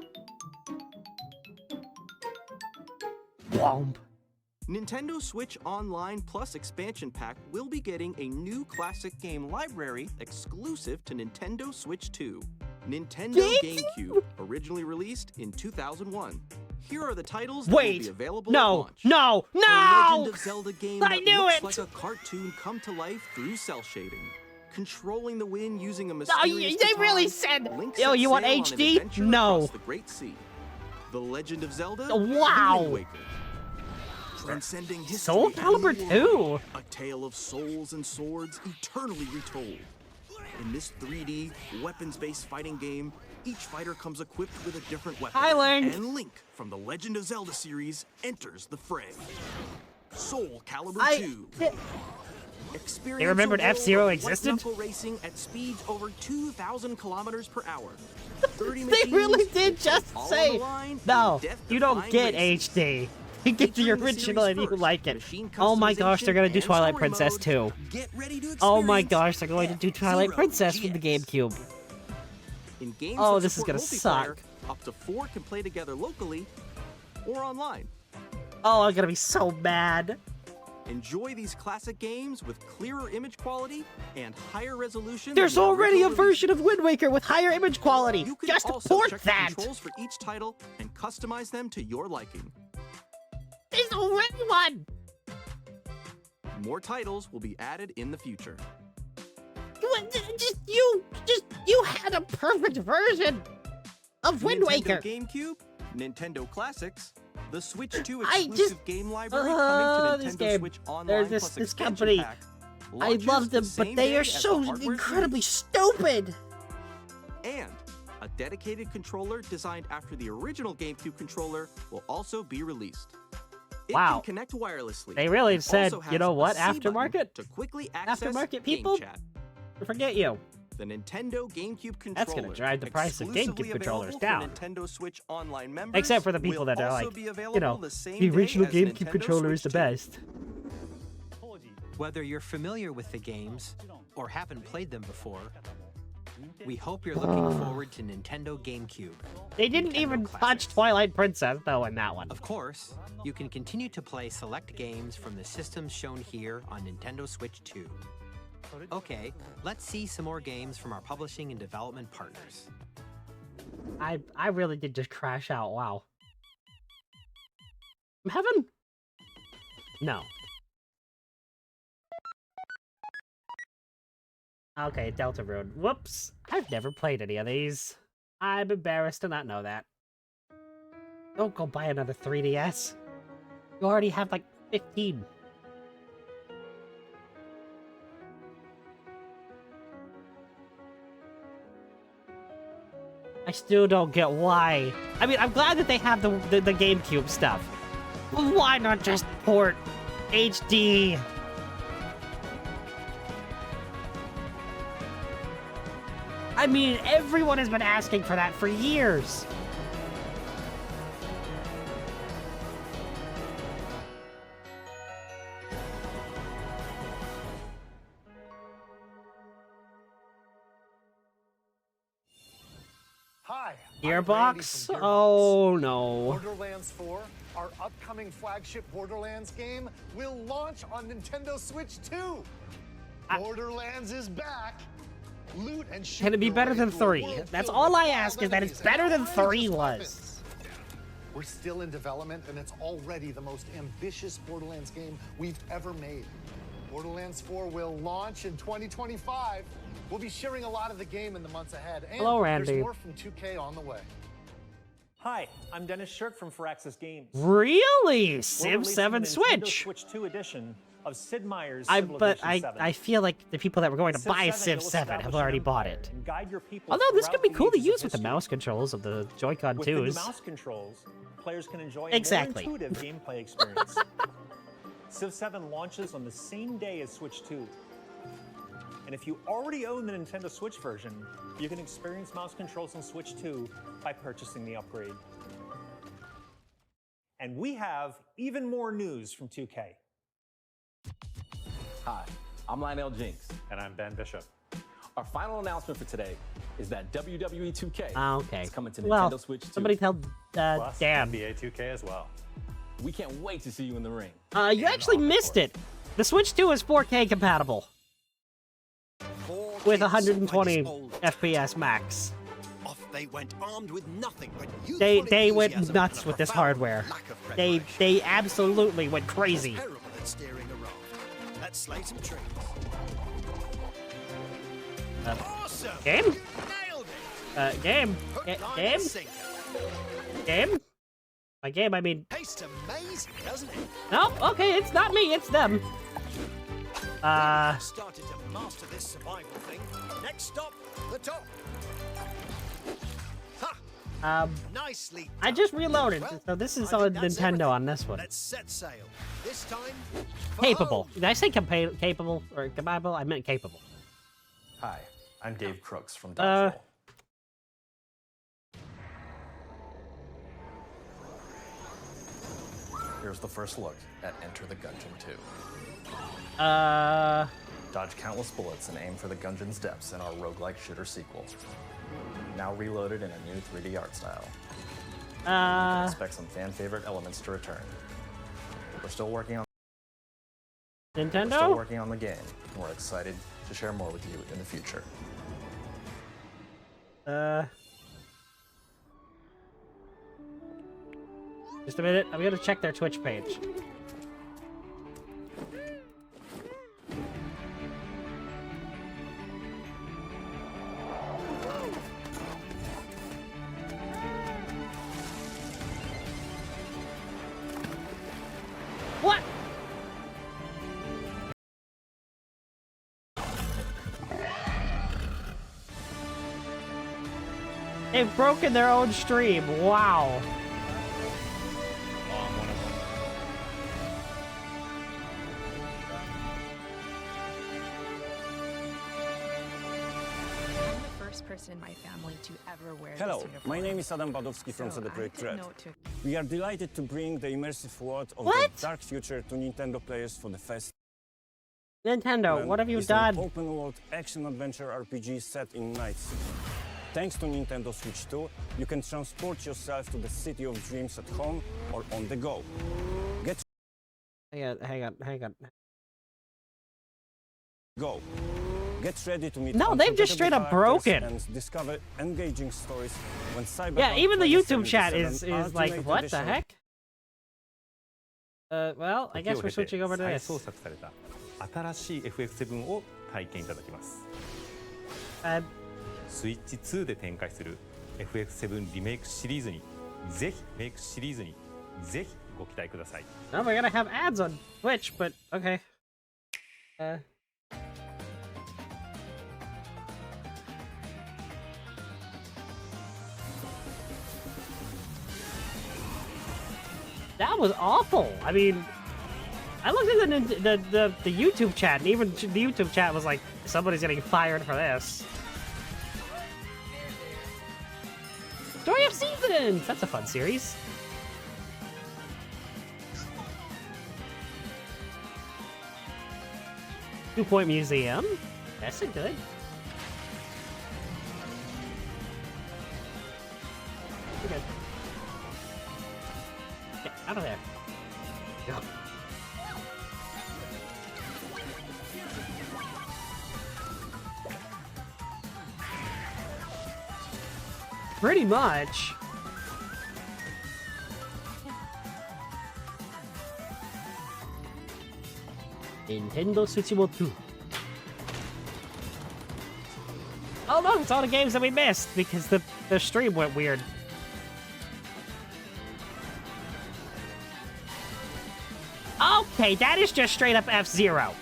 Womp. Nintendo Switch Online Plus expansion pack will be getting a new classic game library exclusive to Nintendo Switch 2. Nintendo GameCube, originally released in 2001. Here are the titles that will be available at launch. No! A Legend of Zelda game I that knew looks it! like a cartoon come to life through cell shading. Controlling the wind using a No, mysterious they really baton, said, Link yo, sets you want sail on an HD? adventure No. across the Great Sea. The Legend of Zelda, Wow. The Wind Waker. Transcending history. Soul Calibur and the world. 2? A tale of souls and swords eternally retold. In this 3D, weapons-based fighting game, each fighter comes equipped with a different weapon. Hi, Link. And Link from the Legend of Zelda series enters the fray. Soul Calibur 2. Experience They remembered a world F-Zero of existed? white-knuckle racing at speeds over 2,000 kilometers per hour. 30 They really machines, did just all on say, the line no, in you don't death-defying get races. HD. You get the Featuring the original and series you first, like it. machine Oh my gosh, they're gonna do customization Twilight and Princess story too. mode. Get ready to Oh my experience gosh, they're going to do Twilight F-Zero Princess from the GX. GameCube. In games Oh, that this is support gonna multiplayer, suck. Up to 4 can play together locally or online. Oh, I'm gonna be so mad. Enjoy these classic games with clearer image quality and higher resolution. than There's the already a original version of Wind Waker with higher image quality. You can Just also port check the that. controls for each title and customize them to your liking. There's already one. More titles will be added in the future. You had a perfect version of Wind Nintendo Waker. GameCube, Nintendo Classics, the Switch 2 I exclusive just- game library coming to this Nintendo game. Switch Online There's plus this expansion company. pack. I Launches love the them, but same they day are as the so hardware's incredibly release. stupid. And a dedicated controller designed after the original GameCube controller will also be released. It Wow. can connect wirelessly. They really and said, also you know has a what, C button aftermarket? to quickly access Aftermarket game people? chat. Forget you. The Nintendo GameCube controller. That's gonna drive the price of exclusively GameCube controllers available down. for Nintendo Switch Online members. Except for the people will that are also like, be you available know, the same the day original as GameCube Nintendo controller is the Switch 2. best. Whether you're familiar with the games or haven't played them before, we hope you're looking forward to Nintendo GameCube. They didn't even touch Twilight Princess, though, in that one. Of course, you can continue to play select games from the systems shown here on Nintendo Switch 2. Okay, let's see some more games from our publishing and development partners. I really did just crash out, wow. Heaven? No. Okay, Deltarune. Whoops. I've never played any of these. I'm embarrassed to not know that. Don't go buy another 3DS. You already have like 15. I still don't get why. I mean, I'm glad that they have the GameCube stuff. But why not just port HD? I mean, everyone has been asking for that for years. Hi. Gearbox? Oh no. Borderlands 4, our upcoming flagship Borderlands game, will launch on Nintendo Switch 2. Borderlands is back. Loot and shoot Can it be your better way than through a 3? world That's filled all with I wild ask, is that it's enemies better and than all kinds 3 of was. weapons. We're still in development, and it's already the most ambitious Borderlands game we've ever made. Borderlands 4 will launch in 2025. We'll be sharing a lot of the game in the months ahead. And Hello, Randy. there's more from 2K on the way. Hi, I'm Dennis Shirk from Firaxis Games. Really? We're Civ releasing 7 the Nintendo Switch? Switch 2 edition of Sid Meier's But Civilization 7. I feel like the people that were going to Civ buy 7, Civ you'll 7 have establish already an bought empire it. and guide your people Although this could be throughout cool to the ages of use with the history. mouse controls of the Joy-Con With the new 2s. mouse controls, players can enjoy Exactly. a more intuitive gameplay experience. Civ 7 launches on the same day as Switch 2. And if you already own the Nintendo Switch version, you can experience mouse controls on Switch 2 by purchasing the upgrade. And we have even more news from 2K. Hi, I'm Lionel Jinks. And I'm Ben Bishop. Our final announcement for today is that WWE 2K Okay. is coming to Well, Nintendo Switch 2. somebody tell Plus Dan. NBA 2K as well. We can't wait to see you in the ring. You actually missed it. The Switch 2 is 4K compatible. With 120 FPS max. Off they went armed with nothing but They went nuts with this hardware. They absolutely went crazy. terrible at steering a raft. Let's slay some trees. Awesome! Game? Nailed it! Game? Hook, line, Game? and sinker. Game? By game, I mean... Tastes amazing, doesn't it? No, okay, it's not me, it's them. Started to master this survival thing. Next stop, the top. Nicely I just reloaded, so this is on Nintendo on this one. Let's set sail. This time, Capable. Did I say capable or compatible? I meant capable. Hi, I'm Dave Crooks from Dodgeball. Here's the first look at Enter the Gungeon 2. Dodge countless bullets and aim for the Gungeon's depths in our roguelike shooter sequel. Now reloaded in a new 3D art style. You can expect some fan favorite elements to return. We're still working on Nintendo? We're still working on the game, and we're excited to share more with you in the future. Just a minute, I'm gonna check their Twitch page. What? They've broken their own stream. Wow. I'm the first person in my family to ever wear Hello, this uniform. my name is Adam Badowski from So CD I Projekt didn't Red. know what to- We are delighted to bring the immersive world of What? the dark future to Nintendo players for the first Nintendo, what have you It's done? an open-world action-adventure RPG set in Night City. Thanks to Nintendo Switch 2, you can transport yourself to the city of dreams at home or on the go. Get Hang on. go. Get ready to meet No, they've just straight up unforgettable broken. characters and discover engaging stories when Cyberpunk Yeah, even the YouTube 2077 chat is like, Ultimate what the Edition heck? Well, I guess we're switching over to 再 this. 創作された新しい FF7 を体験いただきます。スイッチ2で展開する FF7 リメイクシリーズにぜひご期待ください。 Oh, we're gonna have ads on Twitch, but okay. That was awful. I mean, I looked at the YouTube chat, and even the YouTube chat was like, somebody's getting fired for this. Story of Seasons! That's a fun series. Two-Point Museum. That's a good. We're good. Get out of there. Go. Pretty much. Nintendo Switch 2. Oh look, it's all the games that we missed because the stream went weird. Okay, that is just straight up F-Zero.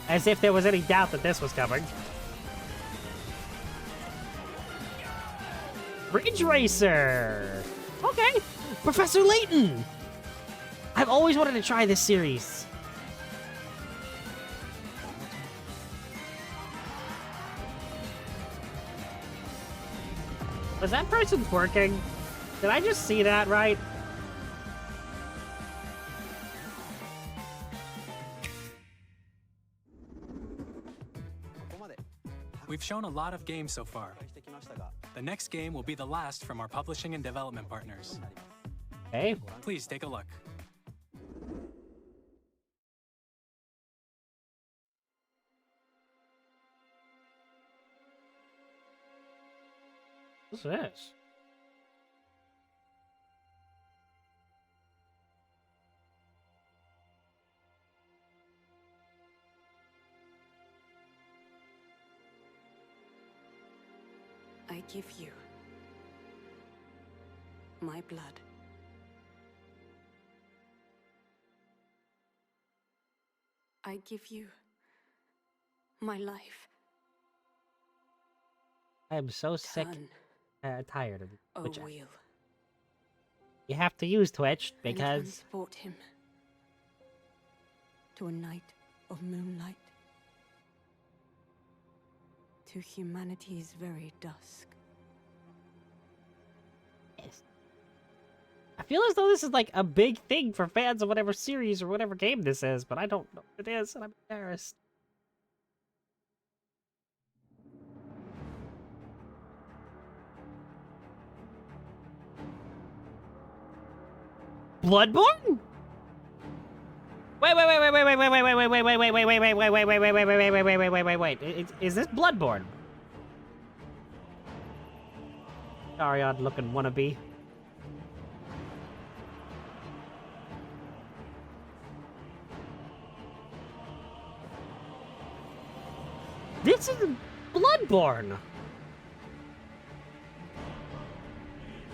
As if there was any doubt that this was coming. Ridge Racer! Okay, Professor Layton! I've always wanted to try this series. Was that person twerking? Did I just see that right? We've shown a lot of games so far. The next game will be the last from our publishing and development partners. Hey. Please take a look. What's this? I give you my blood. I give you my life. I am so sick, tired of Twitch. Wheel. You have to use Twitch And because transport him to a night of moonlight, to humanity's very dusk. Yes. I feel as though this is like a big thing for fans of whatever series or whatever game this is, but I don't know what it is, and I'm embarrassed. Bloodborne? Wait. Is this Bloodborne? Sorry, odd looking wannabe. This is Bloodborne.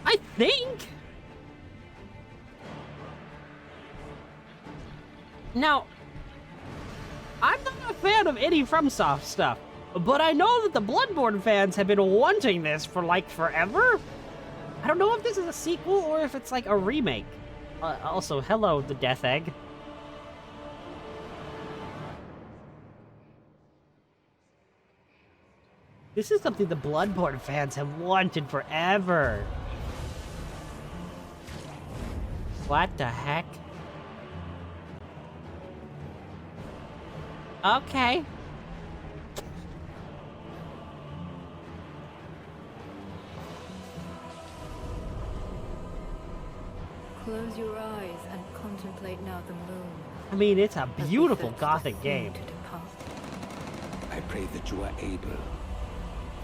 I think. Now, I'm not a fan of any FromSoft stuff, but I know that the Bloodborne fans have been wanting this for, like, forever. I don't know if this is a sequel or if it's, like, a remake. Also, hello, the Death Egg. This is something the Bloodborne fans have wanted forever. What the heck? Okay. Close your eyes and contemplate now the moon. I mean, it's a beautiful gothic game. I pray that you are able,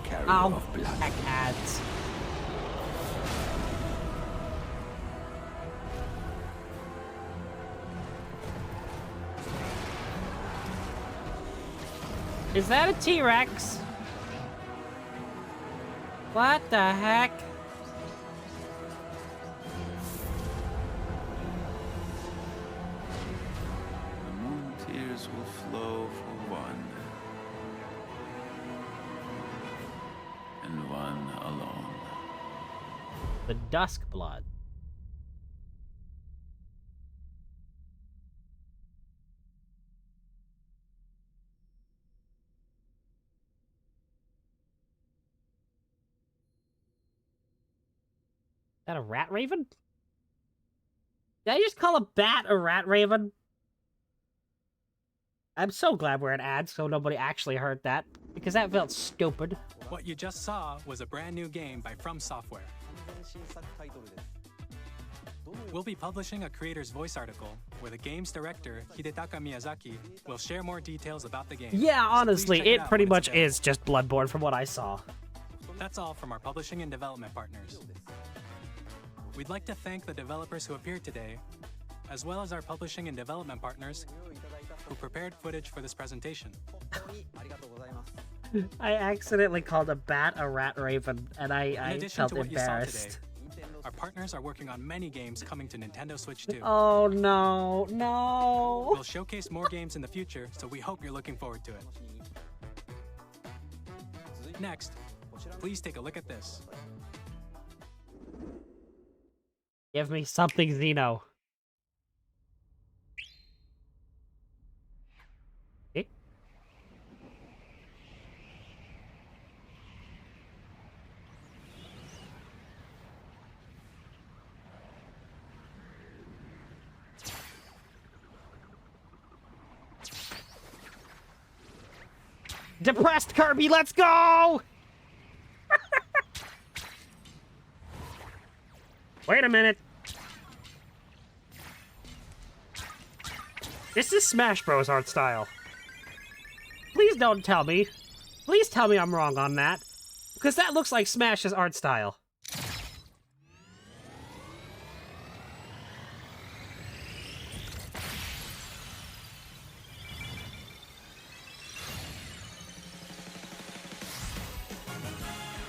carrier Oh, of blood. heck ads. Is that a T-Rex? What the heck? The moon tears will flow for one, and one alone. The Dusk Blood. Is that a rat raven? Did I just call a bat a rat raven? I'm so glad we're in ads so nobody actually heard that, because that felt stupid. What you just saw was a brand new game by From Software. We'll be publishing a creator's voice article where the game's director, Hidetaka Miyazaki, will share more details about the game. Yeah, So honestly, please check it out pretty when much it's available. is just Bloodborne from what I saw. That's all from our publishing and development partners. We'd like to thank the developers who appeared today, as well as our publishing and development partners who prepared footage for this presentation. I accidentally called a bat a rat raven, and I felt embarrassed. Our partners are working on many games coming to Nintendo Switch 2. Oh no, no! We'll showcase more games in the future, so we hope you're looking forward to it. Next, please take a look at this. Give me something, Xeno. Okay. Depressed Kirby, let's go! Wait a minute. This is Smash Bros. Art style. Please don't tell me. Please tell me I'm wrong on that. Because that looks like Smash's art style.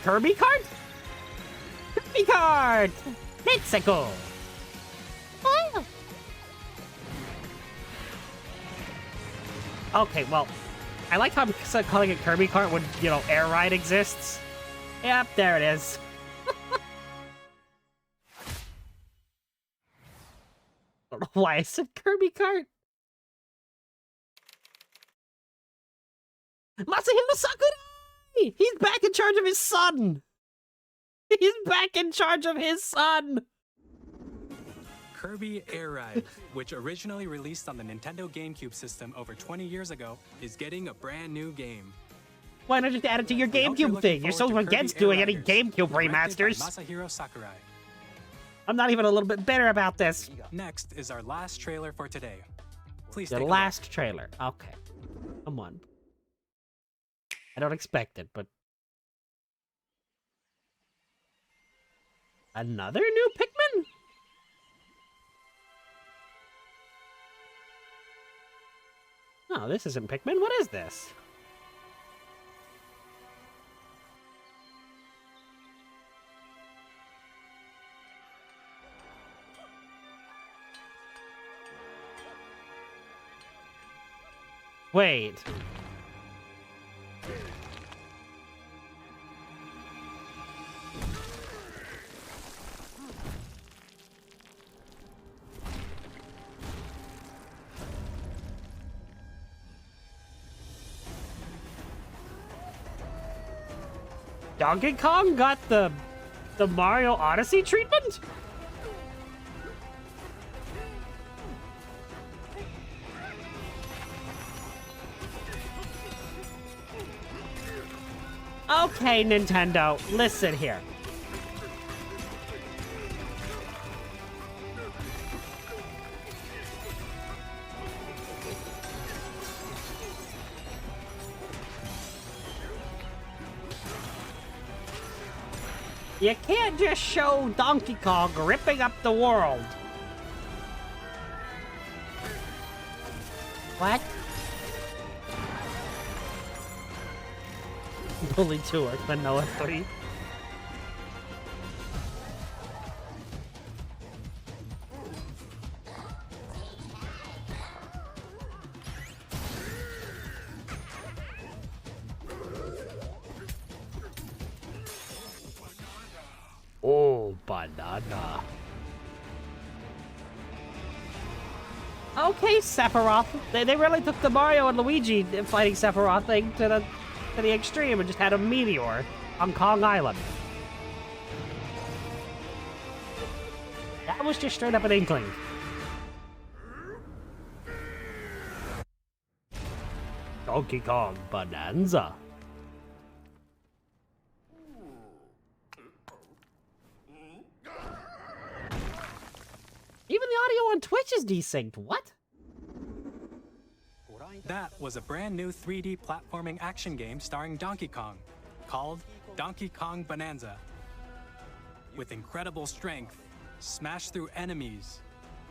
Kirby card? Kirby card! Let's go! Oh. Okay, well, I like how I'm calling it Kirby card when, you know, Air Ride exists. Yep, there it is. I don't know why I said Kirby card. Masahiro Sakurai! He's back in charge of his son! He's back in charge of his son! Kirby Air Ride, which originally released on the Nintendo GameCube system over 20 years ago, is getting a brand new game. Why not just add it to your GameCube thing? You're so against doing any GameCube remasters. Masahiro Sakurai. I'm not even a little bit bitter about this. Next is our last trailer for today. Please The take a last trailer. Okay. Come on. I don't expect it, but... Another new Pikmin? Oh, this isn't Pikmin. What is this? Wait. Donkey Kong got the Mario Odyssey treatment? Okay, Nintendo, listen here. You can't just show Donkey Kong ripping up the world. What? Only 2 are vanilla 3. Oh, banana. Okay, Sephiroth. They really took the Mario and Luigi fighting Sephiroth thing to the extreme and just had a meteor on Kong Island. That was just straight up an inkling. Donkey Kong Bonanza. Even the audio on Twitch is desynced. What? That was a brand new 3D platforming action game starring Donkey Kong, called Donkey Kong Bonanza. With incredible strength, smash through enemies,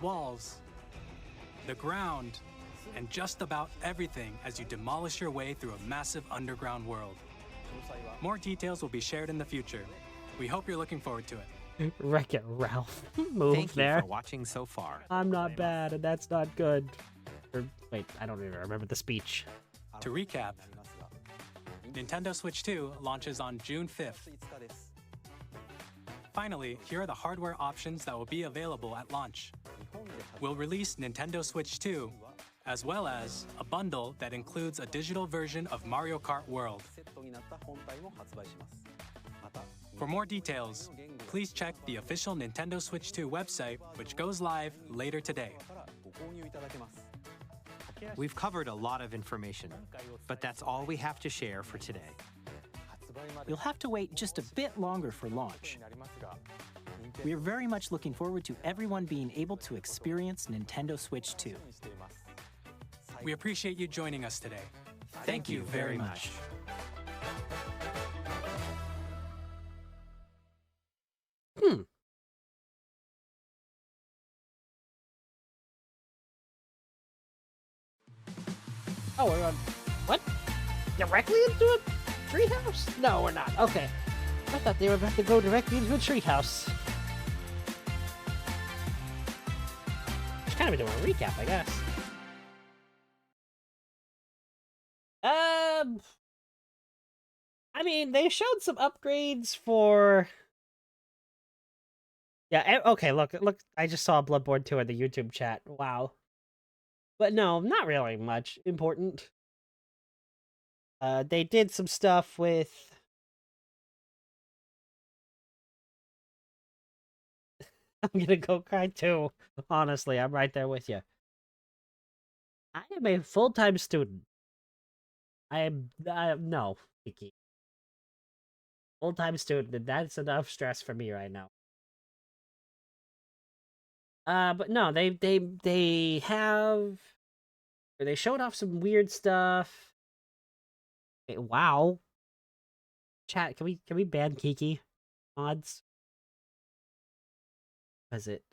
walls, the ground, and just about everything as you demolish your way through a massive underground world. More details will be shared in the future. We hope you're looking forward to it. Wreck-It Ralph. Move Thank there. you for watching so far. I'm not bad, and that's not good. Or, wait, I don't even remember the speech. To recap, Nintendo Switch 2 launches on June 5th. Finally, here are the hardware options that will be available at launch. We'll release Nintendo Switch 2, as well as a bundle that includes a digital version of Mario Kart World. For more details, please check the official Nintendo Switch 2 website, which goes live later today. We've covered a lot of information, but that's all we have to share for today. You'll have to wait just a bit longer for launch. We are very much looking forward to everyone being able to experience Nintendo Switch 2. We appreciate you joining us today. Thank you very much. Oh, we're on... What? Directly into a treehouse? No, we're not. Okay. I thought they were about to go directly into a treehouse. Just kind of doing a recap, I guess. I mean, they showed some upgrades for... Yeah, okay, look, I just saw Bloodborne 2 in the YouTube chat. Wow. But no, not really much important. They did some stuff with... I'm gonna go cry too. Honestly, I'm right there with you. I am a full-time student. I am no, Vicky. Full-time student, and that's enough stress for me right now. But no, they showed off some weird stuff. Hey, wow. Chat, can we ban Kiki mods? Was it?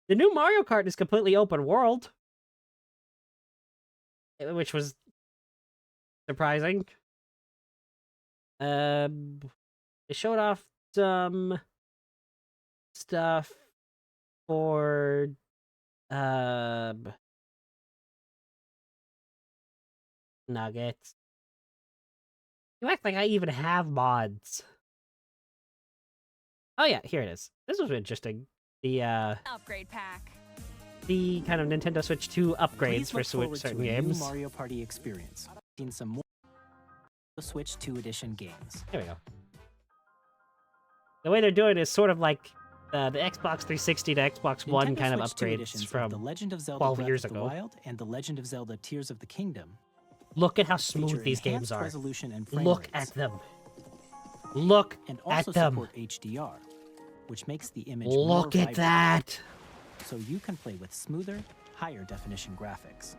The new Mario Kart is completely open world, which was surprising. They showed off some stuff for Nuggets. You act like I even have mods. Oh yeah, here it is. This was interesting. The upgrade pack. The kind of Nintendo Switch 2 upgrades for certain games. New Mario Party experience. Seen some more Switch 2 edition games. There we go. The way they're doing it is sort of like the Xbox 360 to Xbox One kind of upgrades from The Legend of Zelda 12 Breath years of the ago. Wild and The Legend of Zelda Tears of the Kingdom. Look at how smooth these games are. Resolution and frame Look rates. at them. Look and at also them. support HDR, which makes the image Look more at that. So you can play with smoother, higher definition graphics.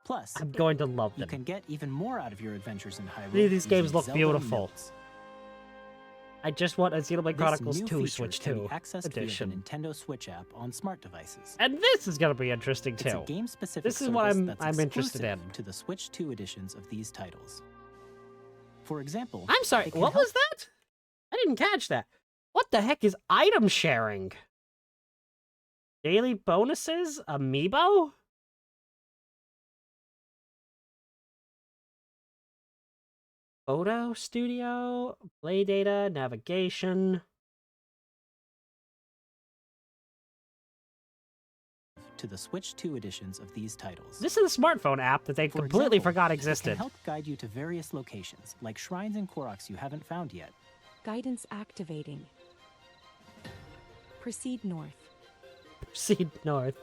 Plus, I'm going to love you them. can get even more out of your adventures in Hyrule. These games using look Zelda beautiful. Notes. I just want a Xenoblade Chronicles This new 2 feature Switch can 2 be accessed edition. via the Nintendo Switch app on smart devices. And this is going to be interesting too. It's a game-specific This is what service that's I'm interested in. exclusive to the Switch 2 editions of these titles. For example, I'm sorry, it can what help was that? I didn't catch that. What the heck is item sharing? Daily bonuses? Amiibo? Photo studio, play data, navigation. to the Switch 2 editions of these titles. This is a smartphone app that they For completely example, forgot It existed. can help guide you to various locations, like shrines and Koroks you haven't found yet. Guidance activating. Proceed north. Proceed north.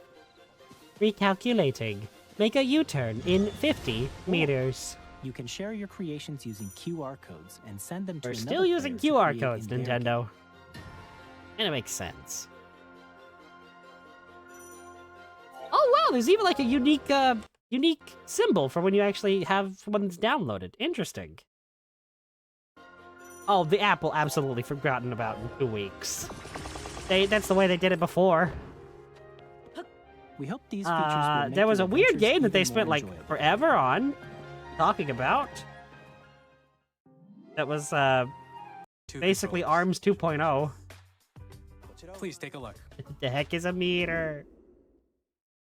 Recalculating. Make a U-turn in 50 meters. You can share your creations using QR codes and send them to We're another still using player to QR create codes, in their Nintendo. And it makes sense. Oh wow, there's even like a unique symbol for when you actually have ones downloaded. Interesting. Oh, the app will absolutely forgotten about in 2 weeks. That's the way they did it before. We hope these features will make there was your a weird adventures game that they even spent more like enjoyable. forever on talking about. That was basically ARMS 2.0. Please take a look. The heck is a meter?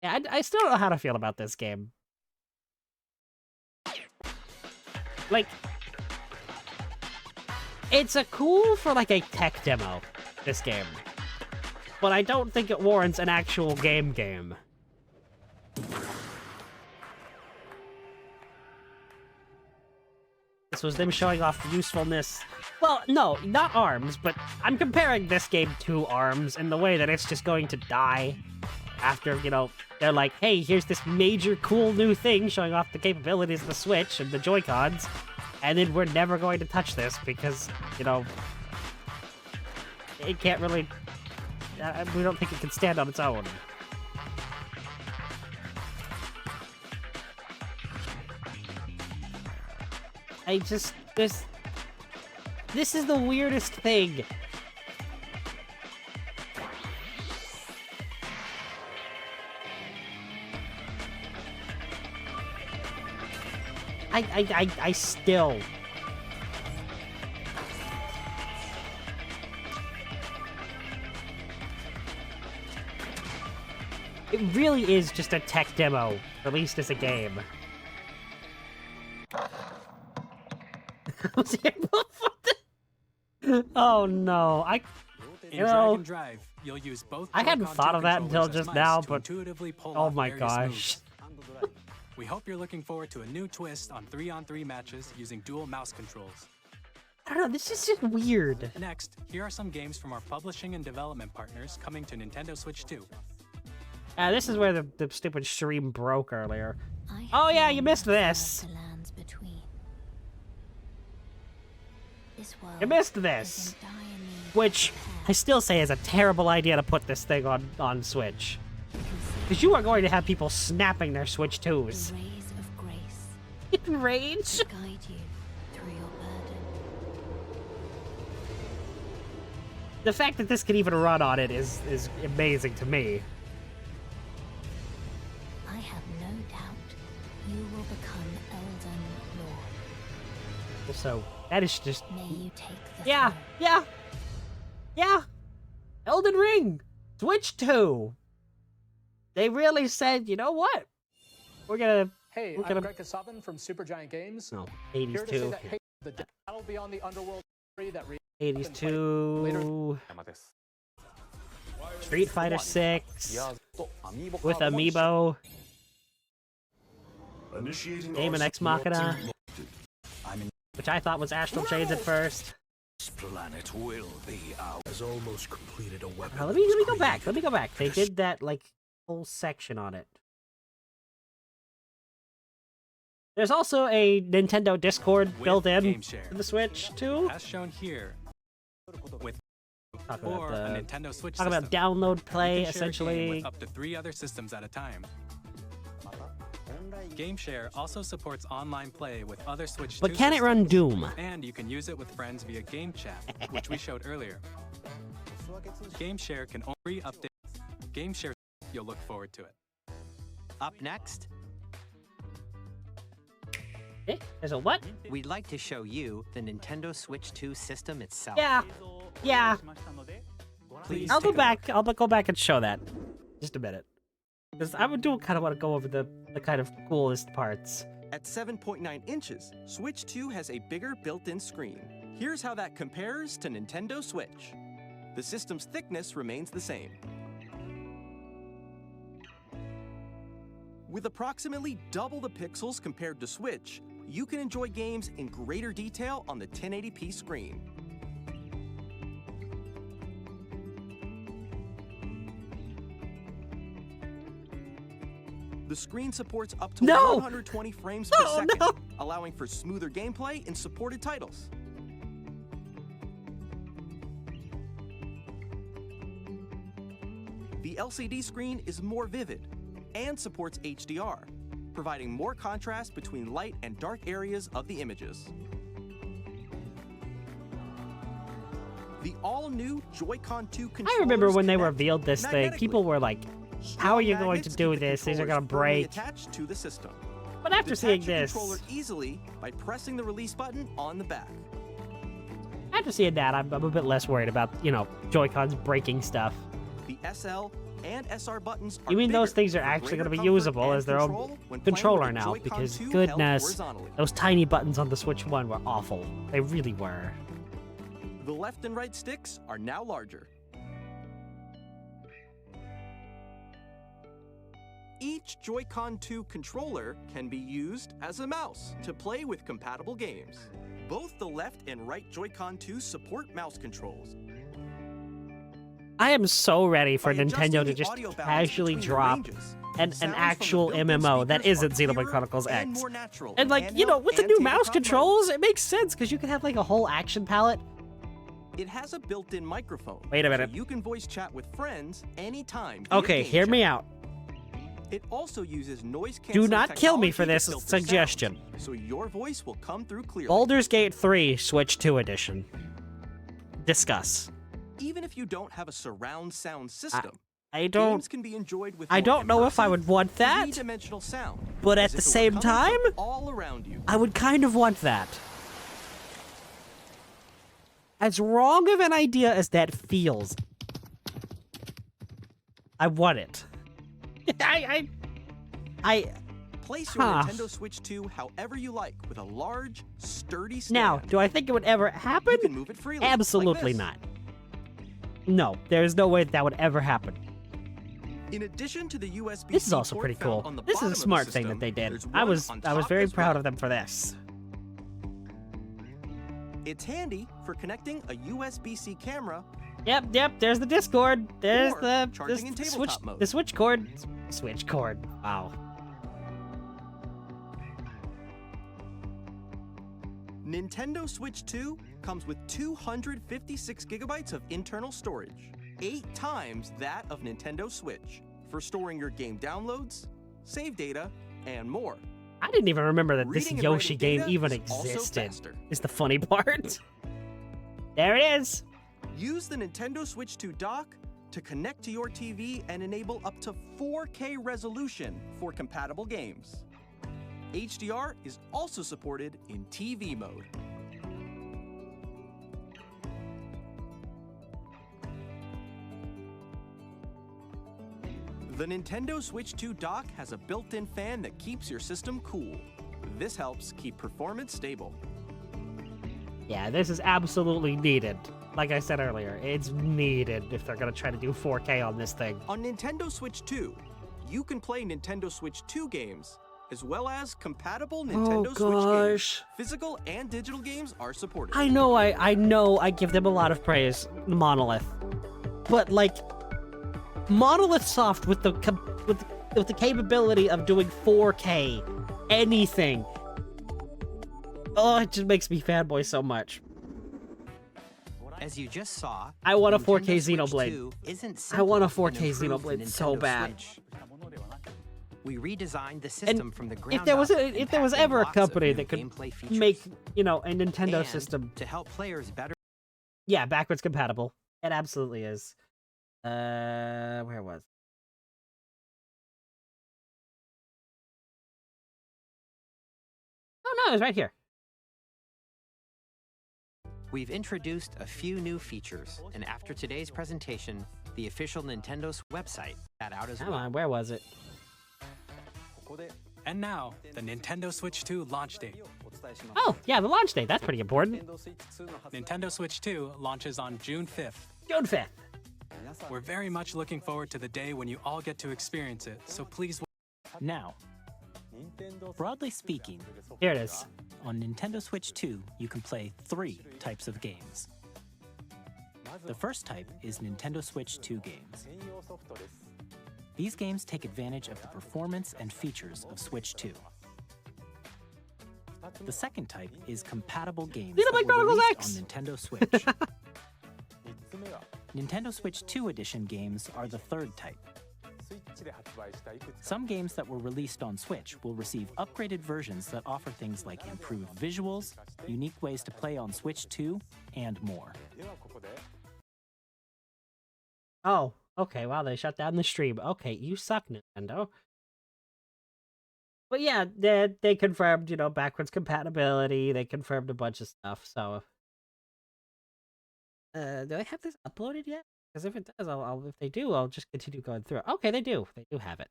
Yeah, I still don't know how to feel about this game. Like, it's a cool for like a tech demo, this game. But I don't think it warrants an actual game. This was them showing off usefulness. Well, no, not ARMS, but I'm comparing this game to ARMS in the way that it's just going to die after, you know, they're like, hey, here's this major cool new thing showing off the capabilities of the Switch and the Joy-Cons, and then we're never going to touch this because, you know, it can't really... we don't think it can stand on its own. I just... This is the weirdest thing. I still... It really is just a tech demo, released as a game. Oh no, In drag and drive, you'll use both. I hadn't Joy-Con thought of that controllers until as just mice now, to but intuitively pull oh off my various gosh. moves. We hope you're looking forward to a new twist on 3-on-3 matches using dual mouse controls. I don't know, this is just weird. Next, here are some games from our publishing and development partners coming to Nintendo Switch 2. This is where the stupid stream broke earlier. Oh yeah, you missed this. You missed this. Which I still say is a terrible idea to put this thing on Switch. Because you are going to have people snapping their Switch 2s. Rays of grace. Rage? Guide you through your burden. The fact that this can even run on it is amazing to me. I have no doubt you will become Elden Lord. So that is just... May you take the Yeah! Elden Ring! Switch 2! They really said, you know what? We're gonna... Hey, we're I'm gonna... Greg Kasabin from Supergiant Games. No, Here 80s to say 2. that the battle beyond the underworld story that 80s 2... Street Fighter 6... with Amiibo... Game & Ex Machina... which I thought was Astral Chains at first. This planet will be ours. Has almost completed a weapon. Let me go back. Let me go back. They did that like whole section on it. There's also a Nintendo Discord built in to the Switch too. As shown here, with Talk or about a Nintendo Switch talk system, about download play you can share a game essentially. with up to 3 other systems at a time. GameShare also supports online play with other Switch 2 But can it run Doom? And you can use it with friends via Game Chat, which we showed earlier. GameShare can only update. GameShare, you'll look forward to it. Up next, There's a what? we'd like to show you the Nintendo Switch 2 system itself. Yeah. Please I'll take go back. I'll go back and show that. Just a minute. Because I do kind of want to go over the kind of coolest parts. At 7.9 inches, Switch 2 has a bigger built-in screen. Here's how that compares to Nintendo Switch. The system's thickness remains the same. With approximately double the pixels compared to Switch, you can enjoy games in greater detail on the 1080p screen. The screen supports up to 120 frames per second, allowing for smoother gameplay in supported titles. The LCD screen is more vivid and supports HDR, providing more contrast between light and dark areas of the images. The all-new Joy-Con 2 controllers. I remember when they connect revealed this thing, magnetically. people were like, how are you going to Magnets do keep the this? These are going to controllers firmly break. attached to the system. But after seeing Detach your this, controller easily by pressing the release button on the back. after seeing that, I'm a bit less worried about, you know, Joy-Cons breaking stuff. The SL and SR buttons are You mean those bigger things are for actually greater going to be comfort usable and as their own control when playing controller with a now? Joy-Con Because 2 held goodness, horizontally. those tiny buttons on the Switch 1 were awful. They really were. The left and right sticks are now larger. Each Joy-Con 2 controller can be used as a mouse to play with compatible games. Both the left and right Joy-Con 2 support mouse controls. I am so ready for By adjusting Nintendo to the just audio balance casually between the drop ranges, an sounds from the actual built-in MMO that speakers isn't are Xenoblade clearer Chronicles and X. more natural And in like, you know, handheld with the and new mouse tabletop controls, modes. it makes sense because you can have like a whole action palette. It has a built-in microphone. Wait a minute. So you can voice chat with friends anytime. via Okay, game hear me chat. out. It also uses noise Do canceling not kill me for technology this to filter suggestion. sounds, so your voice will come through clearly. Baldur's Gate 3 Switch 2 edition. Discuss. Even if you don't have a surround sound system, I don't. games can be enjoyed with I more don't know if I immersive, would want that, three-dimensional sound. but as at the if it were same coming time, from all around you. I would kind of want that. As wrong of an idea as that feels, I want it. I Place your Huh. Nintendo Switch 2 however you like with a large, sturdy stand. Now, do I think it would ever happen? You can move it freely, like Absolutely this. not. No, there's no way that would ever happen. In addition to the USB This is also port pretty found cool. on the This is bottom a of the smart thing system, that they did. there's I one was on I was top very as proud well. of them for this. It's handy for connecting a USB-C camera. Yep, there's the Discord. There's Or the charging in tabletop switch mode. the switch cord. Switch cord. Wow. Nintendo Switch 2 comes with 256 gigabytes of internal storage, 8 times that of Nintendo Switch, for storing your game downloads, save data, and more. I didn't even remember that this Reading and Yoshi writing game data even is also existed. faster. Is the funny part. There it is. Use the Nintendo Switch 2 dock to connect to your TV and enable up to 4K resolution for compatible games. HDR is also supported in TV mode. The Nintendo Switch 2 dock has a built-in fan that keeps your system cool. This helps keep performance stable. Yeah, this is absolutely needed. Like I said earlier, it's needed if they're gonna try to do 4K on this thing. On Nintendo Switch 2, you can play Nintendo Switch 2 games, as well as compatible Nintendo Switch gosh. games. Physical and digital games are supported. I know I give them a lot of praise, Monolith. But like Monolith Soft with the with the capability of doing 4K anything. Oh, it just makes me fanboy so much. As you just saw, I want a Nintendo 4K Switch Xenoblade. 2 isn't I want a simple 4K and improved Xenoblade the so Nintendo bad. Switch. We redesigned the system from the ground If there was up a, and if there was packed in ever a lots of company new that could gameplay features. make, you know, a Nintendo And system, to help players better. yeah, backwards compatible. It absolutely is. Where was? Oh no, it was right here. We've introduced a few new features, and after today's presentation, the official Nintendo website got out as Come well. on, where was it? And now, the Nintendo Switch 2 launch date. Oh, yeah, the launch date. That's pretty important. Nintendo Switch 2 launches on June 5th. June 5th. We're very much looking forward to the day when you all get to experience it, so please. Now, broadly speaking, here it is. On Nintendo Switch 2, you can play 3 types of games. The first type is Nintendo Switch 2 games. These games take advantage of the performance and features of Switch 2. The second type is compatible games that Xenoblade were Chronicles released X. on Nintendo Switch. Nintendo Switch 2 edition games are the third type. Some games that were released on Switch will receive upgraded versions that offer things like improved visuals, unique ways to play on Switch 2, and more. Oh, okay. Wow, they shut down the stream. Okay, you suck, Nintendo. But yeah, they confirmed, you know, backwards compatibility. They confirmed a bunch of stuff. So, do I have this uploaded yet? Because if it does, if they do, I'll just continue going through it. Okay, they do. They do have it.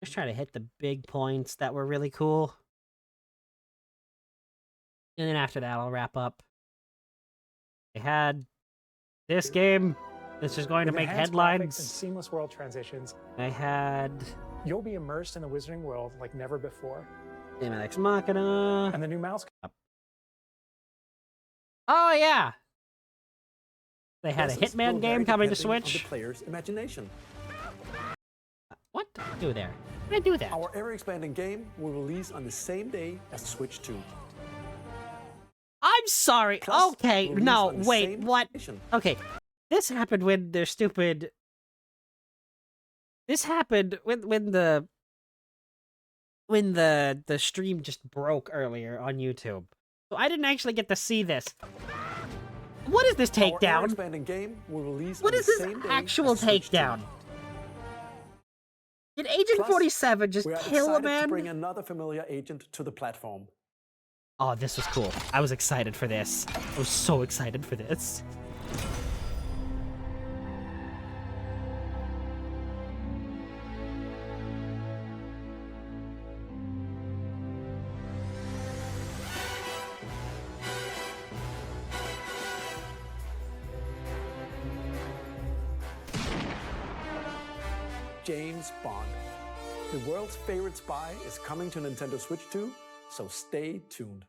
Just trying to hit the big points that were really cool. And then after that, I'll wrap up. They had this game. This is going to make headlines. And seamless world transitions. They had... You'll be immersed in the Wizarding world like never before. Daemon X Machina. And the new mouse. Oh, yeah. They had a Hitman game coming to Switch. The player's imagination. What did I do there? How did I do that? Our ever-expanding game will release on the same day as Switch 2. I'm sorry. Plus, okay, release no, on the wait, same what? nation. Okay, this happened when their stupid... This happened when the stream just broke earlier on YouTube. So I didn't actually get to see this. What is this takedown? Our ever-expanding game will release What on is the this same day actual as Switch 2. takedown? Did Agent Plus, 47 just we are kill a excited man? to bring another familiar agent to the platform. Oh, this was cool. I was excited for this. I was so excited for this. James Bond. The world's favorite spy is coming to Nintendo Switch 2, so stay tuned.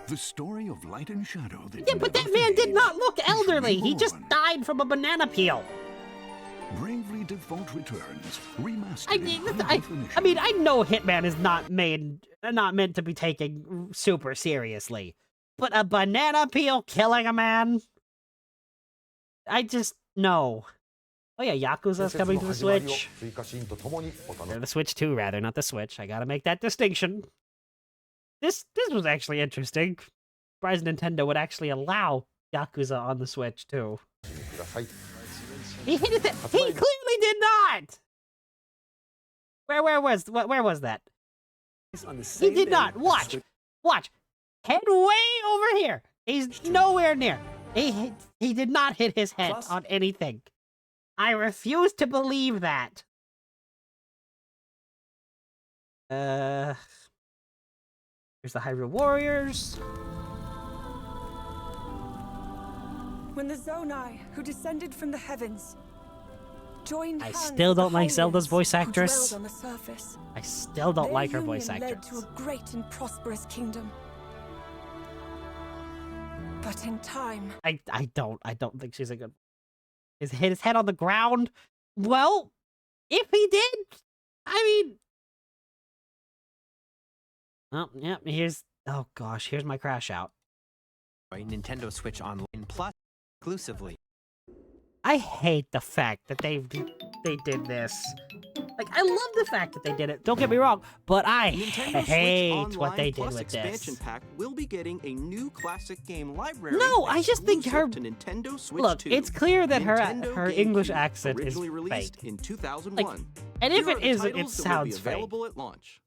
The story of light and shadow that Yeah, but that man did not look elderly. He just died from a banana peel. Bravely Default returns, remastered. I mean, I know Hitman is not meant to be taken super seriously, but a banana peel killing a man? I just no. Oh yeah, Yakuza's coming to the Switch. Or the Switch 2, rather, not the Switch. I gotta make that distinction. This was actually interesting. Surprised Nintendo would actually allow Yakuza on the Switch too. He hit it. He clearly did not. Where was that? He did not. Watch. Head way over here. He's nowhere near. He did not hit his head on anything. I refuse to believe that. Here's the Hyrule Warriors. When the Zonai, who descended from the heavens, joined I hands still with don't the like Zelda's Hylians voice who actress. dwelled on the surface. I still don't like her Their voice union actress. led to a great and prosperous kingdom. But in time, I don't think she's a good. His hit his head on the ground. Well, if he did, I mean. Oh, yeah, here's. Oh gosh, here's my crash out. Nintendo Switch Online Plus exclusively. I hate the fact that they did this. Like, I love the fact that they did it. Don't get me wrong, but I hate what they did Plus with expansion this. pack will be getting a new classic game library. No, I just think her. To Nintendo Switch Look, 2. it's clear that her Nintendo English GameCube, accent is originally released fake. in 2001. Like, and if Here it are the isn't, it titles that will sounds be fake. available at launch.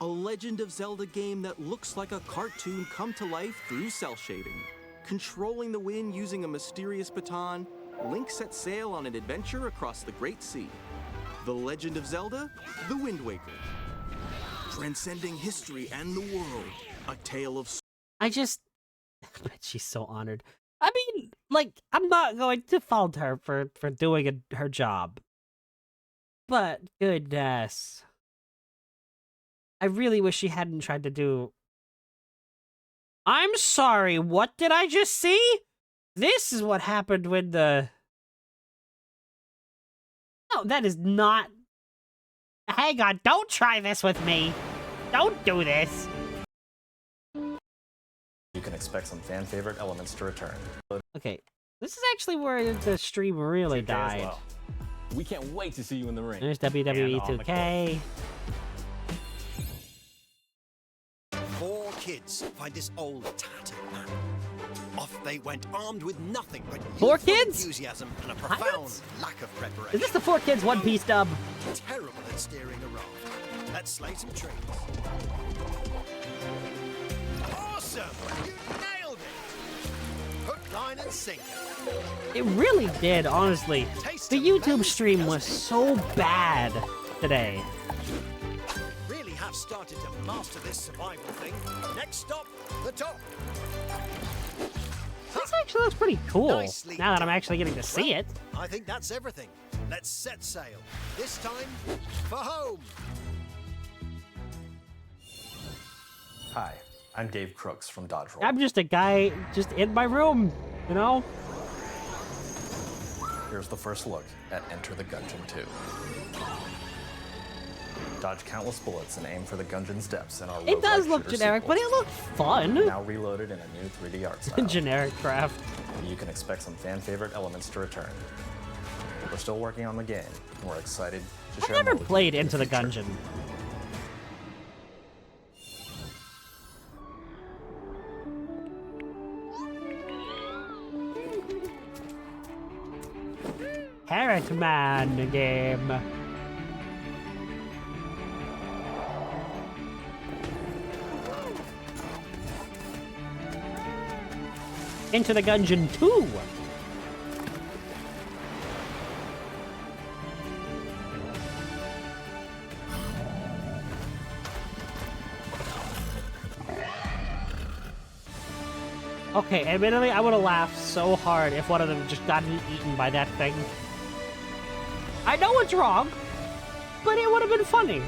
A Legend of Zelda game that looks like a cartoon come to life through cell shading. Controlling the wind using a mysterious baton, Link sets sail on an adventure across the Great Sea. The Legend of Zelda: The Wind Waker. Transcending history and the world, a tale of... I bet she's so honored. I mean, like, I'm not going to fault her for doing her job. But, goodness. I really wish she hadn't tried to do... I'm sorry, what did I just see? This is what happened when the... No, that is not... Hang on, don't try this with me. Don't do this. You can expect some fan favorite elements to return. Okay, This is actually where the stream really 2K as died. well. We can't wait to see you in the ring. There's WWE and on the 2K. Four kids find this old tattered map. Off they went, armed with nothing but Four youthful kids? enthusiasm and a profound lack of preparation. Is this the Four Kids One Piece dub? Terrible at steering a raft. Let's slay some trees. Awesome! You nailed it! Hook, line, and sinker. It really did, honestly. The YouTube stream was so bad today. Really have started to master this survival thing. Next stop, the top. This actually looks pretty cool, Nicely now that I'm done. actually getting to see it. I think that's everything. Let's set sail. This time, for home. Hi, I'm Dave Crooks from Dodge Roll. I'm just a guy just in my room, you know? Here's the first look at Enter the Gungeon 2. Dodge countless bullets and aim for the Gungeon's depths in our It does roguelike look shooter generic, sequel. but it looked fun. Now reloaded in a new 3D art style. Generic craft. You can expect some fan favorite elements to return. We're still working on the game, and we're excited to I've share never more with played you in Into the future. Gungeon. Carrot Man game. Into the Gungeon 2. Okay, admittedly, I would have laughed so hard if one of them just gotten eaten by that thing. I know it's wrong, but it would have been funny.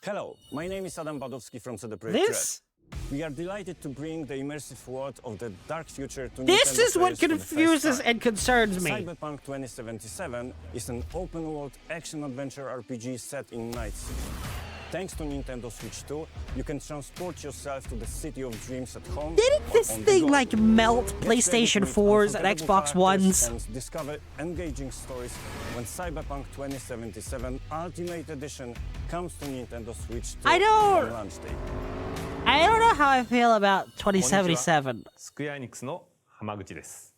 Hello, my name is Adam Badowski from CD Projekt This? Red. We are delighted to bring the immersive world of the dark future to This Nintendo is what players for the first confuses time. and concerns me. Cyberpunk 2077 is an open-world action-adventure RPG set in Night City. Thanks to Nintendo Switch 2, you can transport yourself to the city of dreams at home. Didn't or this on the thing go. like melt Get ready to PlayStation meet 4s and unforgettable Xbox characters Ones? and discover engaging stories when Cyberpunk 2077 Ultimate Edition comes to Nintendo Switch 2 I don't- on launch day. I don't know how I feel about 2077. スクエアエニックスの浜口です。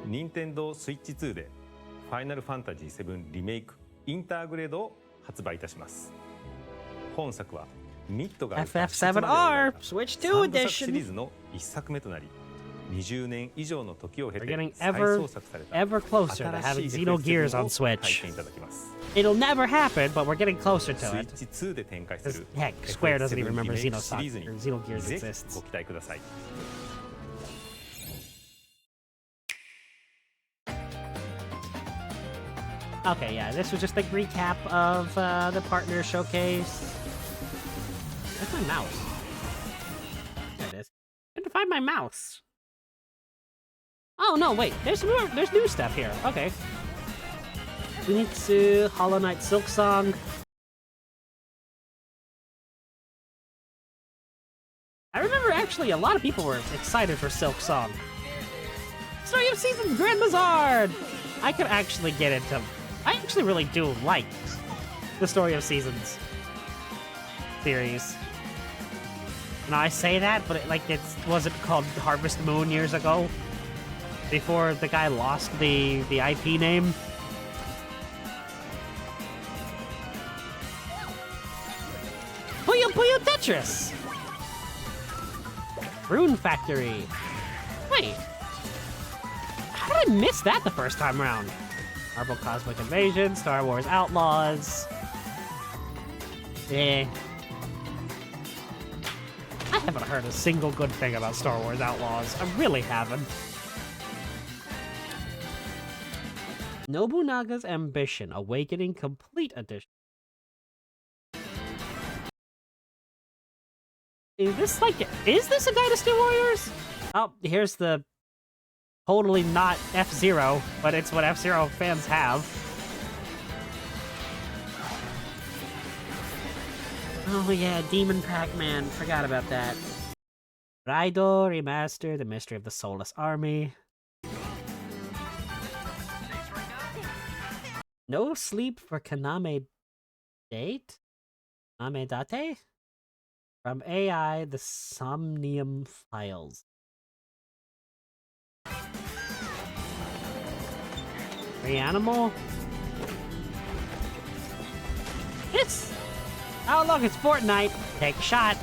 任天堂スイッチ2でファイナルファンタジー7リメイクインターグレードを発売いたします。本作はミッドが FF7R Switch 2 3部作シリー edition. ズの一作目となり、20年以上の時を経 We're て getting 再 ever, 創作された ever closer to 新 having しい Xenogears FF7 を on Switch. 体験いただきます。 It'll never happen, but we're getting closer ス to イ it. ッチ2で展開する Heck, Square doesn't even FF7 リ remember メイクシ Xenogears リーズに exists. ぜひご期待ください。Okay, yeah, this was just a recap of the partner showcase. Where's my mouse? There it is. I had to find my mouse. Oh no, wait, there's new stuff here. Okay. Zenitsu, Hollow Knight Silksong. I remember actually a lot of people were excited for Silksong. Story of Seasons Grand Bazaar! I could actually get into... I actually really do like the Story of Seasons series. Now I say that, but it wasn't called Harvest Moon years ago. Before the guy lost the IP name. Puyo Puyo Tetris! Rune Factory. Wait. How did I miss that the first time around? Marvel Cosmic Invasion, Star Wars Outlaws. Eh. I haven't heard a single good thing about Star Wars Outlaws. I really haven't. Nobunaga's Ambition, Awakening Complete Edition. Is this a Dynasty Warriors? Oh, here's the totally not F-Zero, but it's what F-Zero fans have. Oh yeah, Demon Pac-Man. Forgot about that. Raido Remaster, The Mystery of the Soulless Army. No sleep for Kaname Date? Kaname Date? From AI, The Somnium Files. Reanimal? It's... Oh look, it's Fortnite. Take a shot.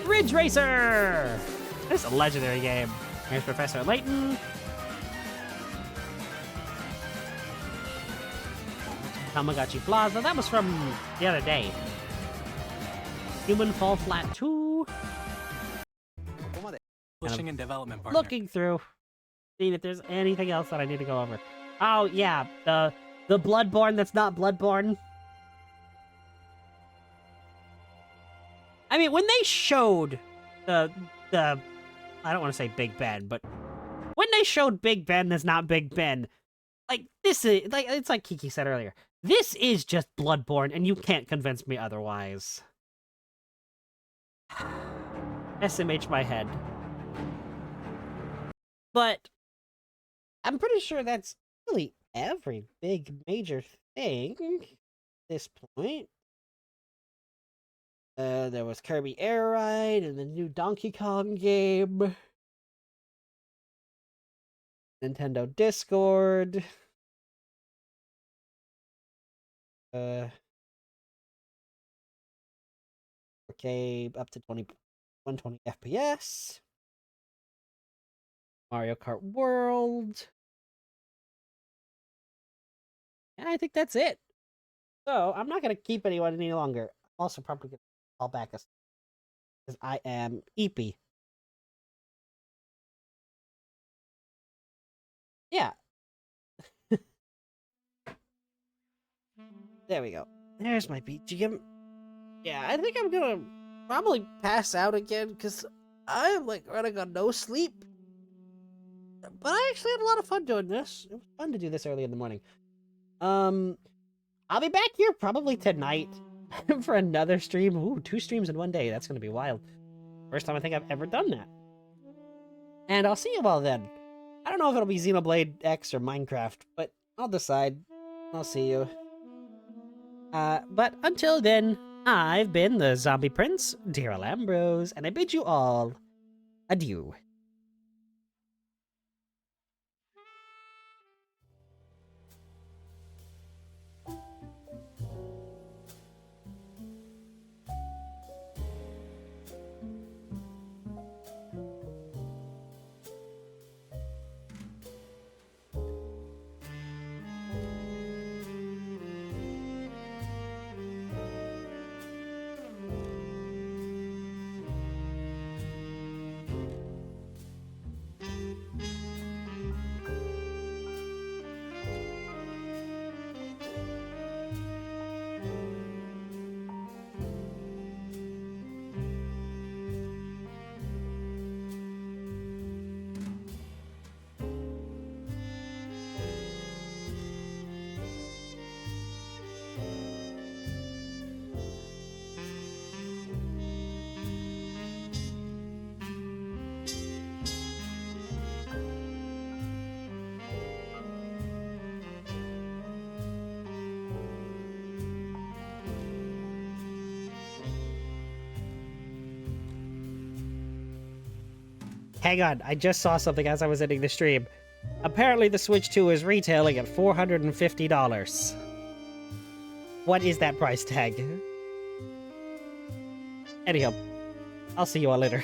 Ridge Racer! This is a legendary game. Here's Professor Layton. Tamagotchi Plaza. That was from the other day. Human Fall Flat 2. Publishing and development partner. Looking through. Seeing if there's anything else that I need to go over. Oh yeah, the Bloodborne that's not Bloodborne. I mean, when they showed the I don't want to say Big Ben, but when they showed Big Ben that's not Big Ben, like this is like it's like Kiki said earlier. This is just Bloodborne, and you can't convince me otherwise. SMH my head. But I'm pretty sure that's really every big major thing at this point. There was Kirby Air Ride and the new Donkey Kong game. Nintendo Discord. 4K up to 120 FPS. Mario Kart World. And I think that's it. So, I'm not going to keep anyone any longer. I'm also probably going to call back because I am eepy. Yeah. There we go. There's my BGM. Yeah, I think I'm going to probably pass out again because I'm like running on no sleep. But I actually had a lot of fun doing this. It was fun to do this early in the morning. I'll be back here probably tonight for another stream. Ooh, 2 streams in one day. That's going to be wild. First time I think I've ever done that. And I'll see you all then. I don't know if it'll be Xenoblade X or Minecraft, but I'll decide. I'll see you. But until then, I've been the Zombie Prince, Dear Alambros, and I bid you all adieu. Hang on, I just saw something as I was ending the stream. Apparently the Switch 2 is retailing at $450. What is that price tag? Anyhow, I'll see you all later.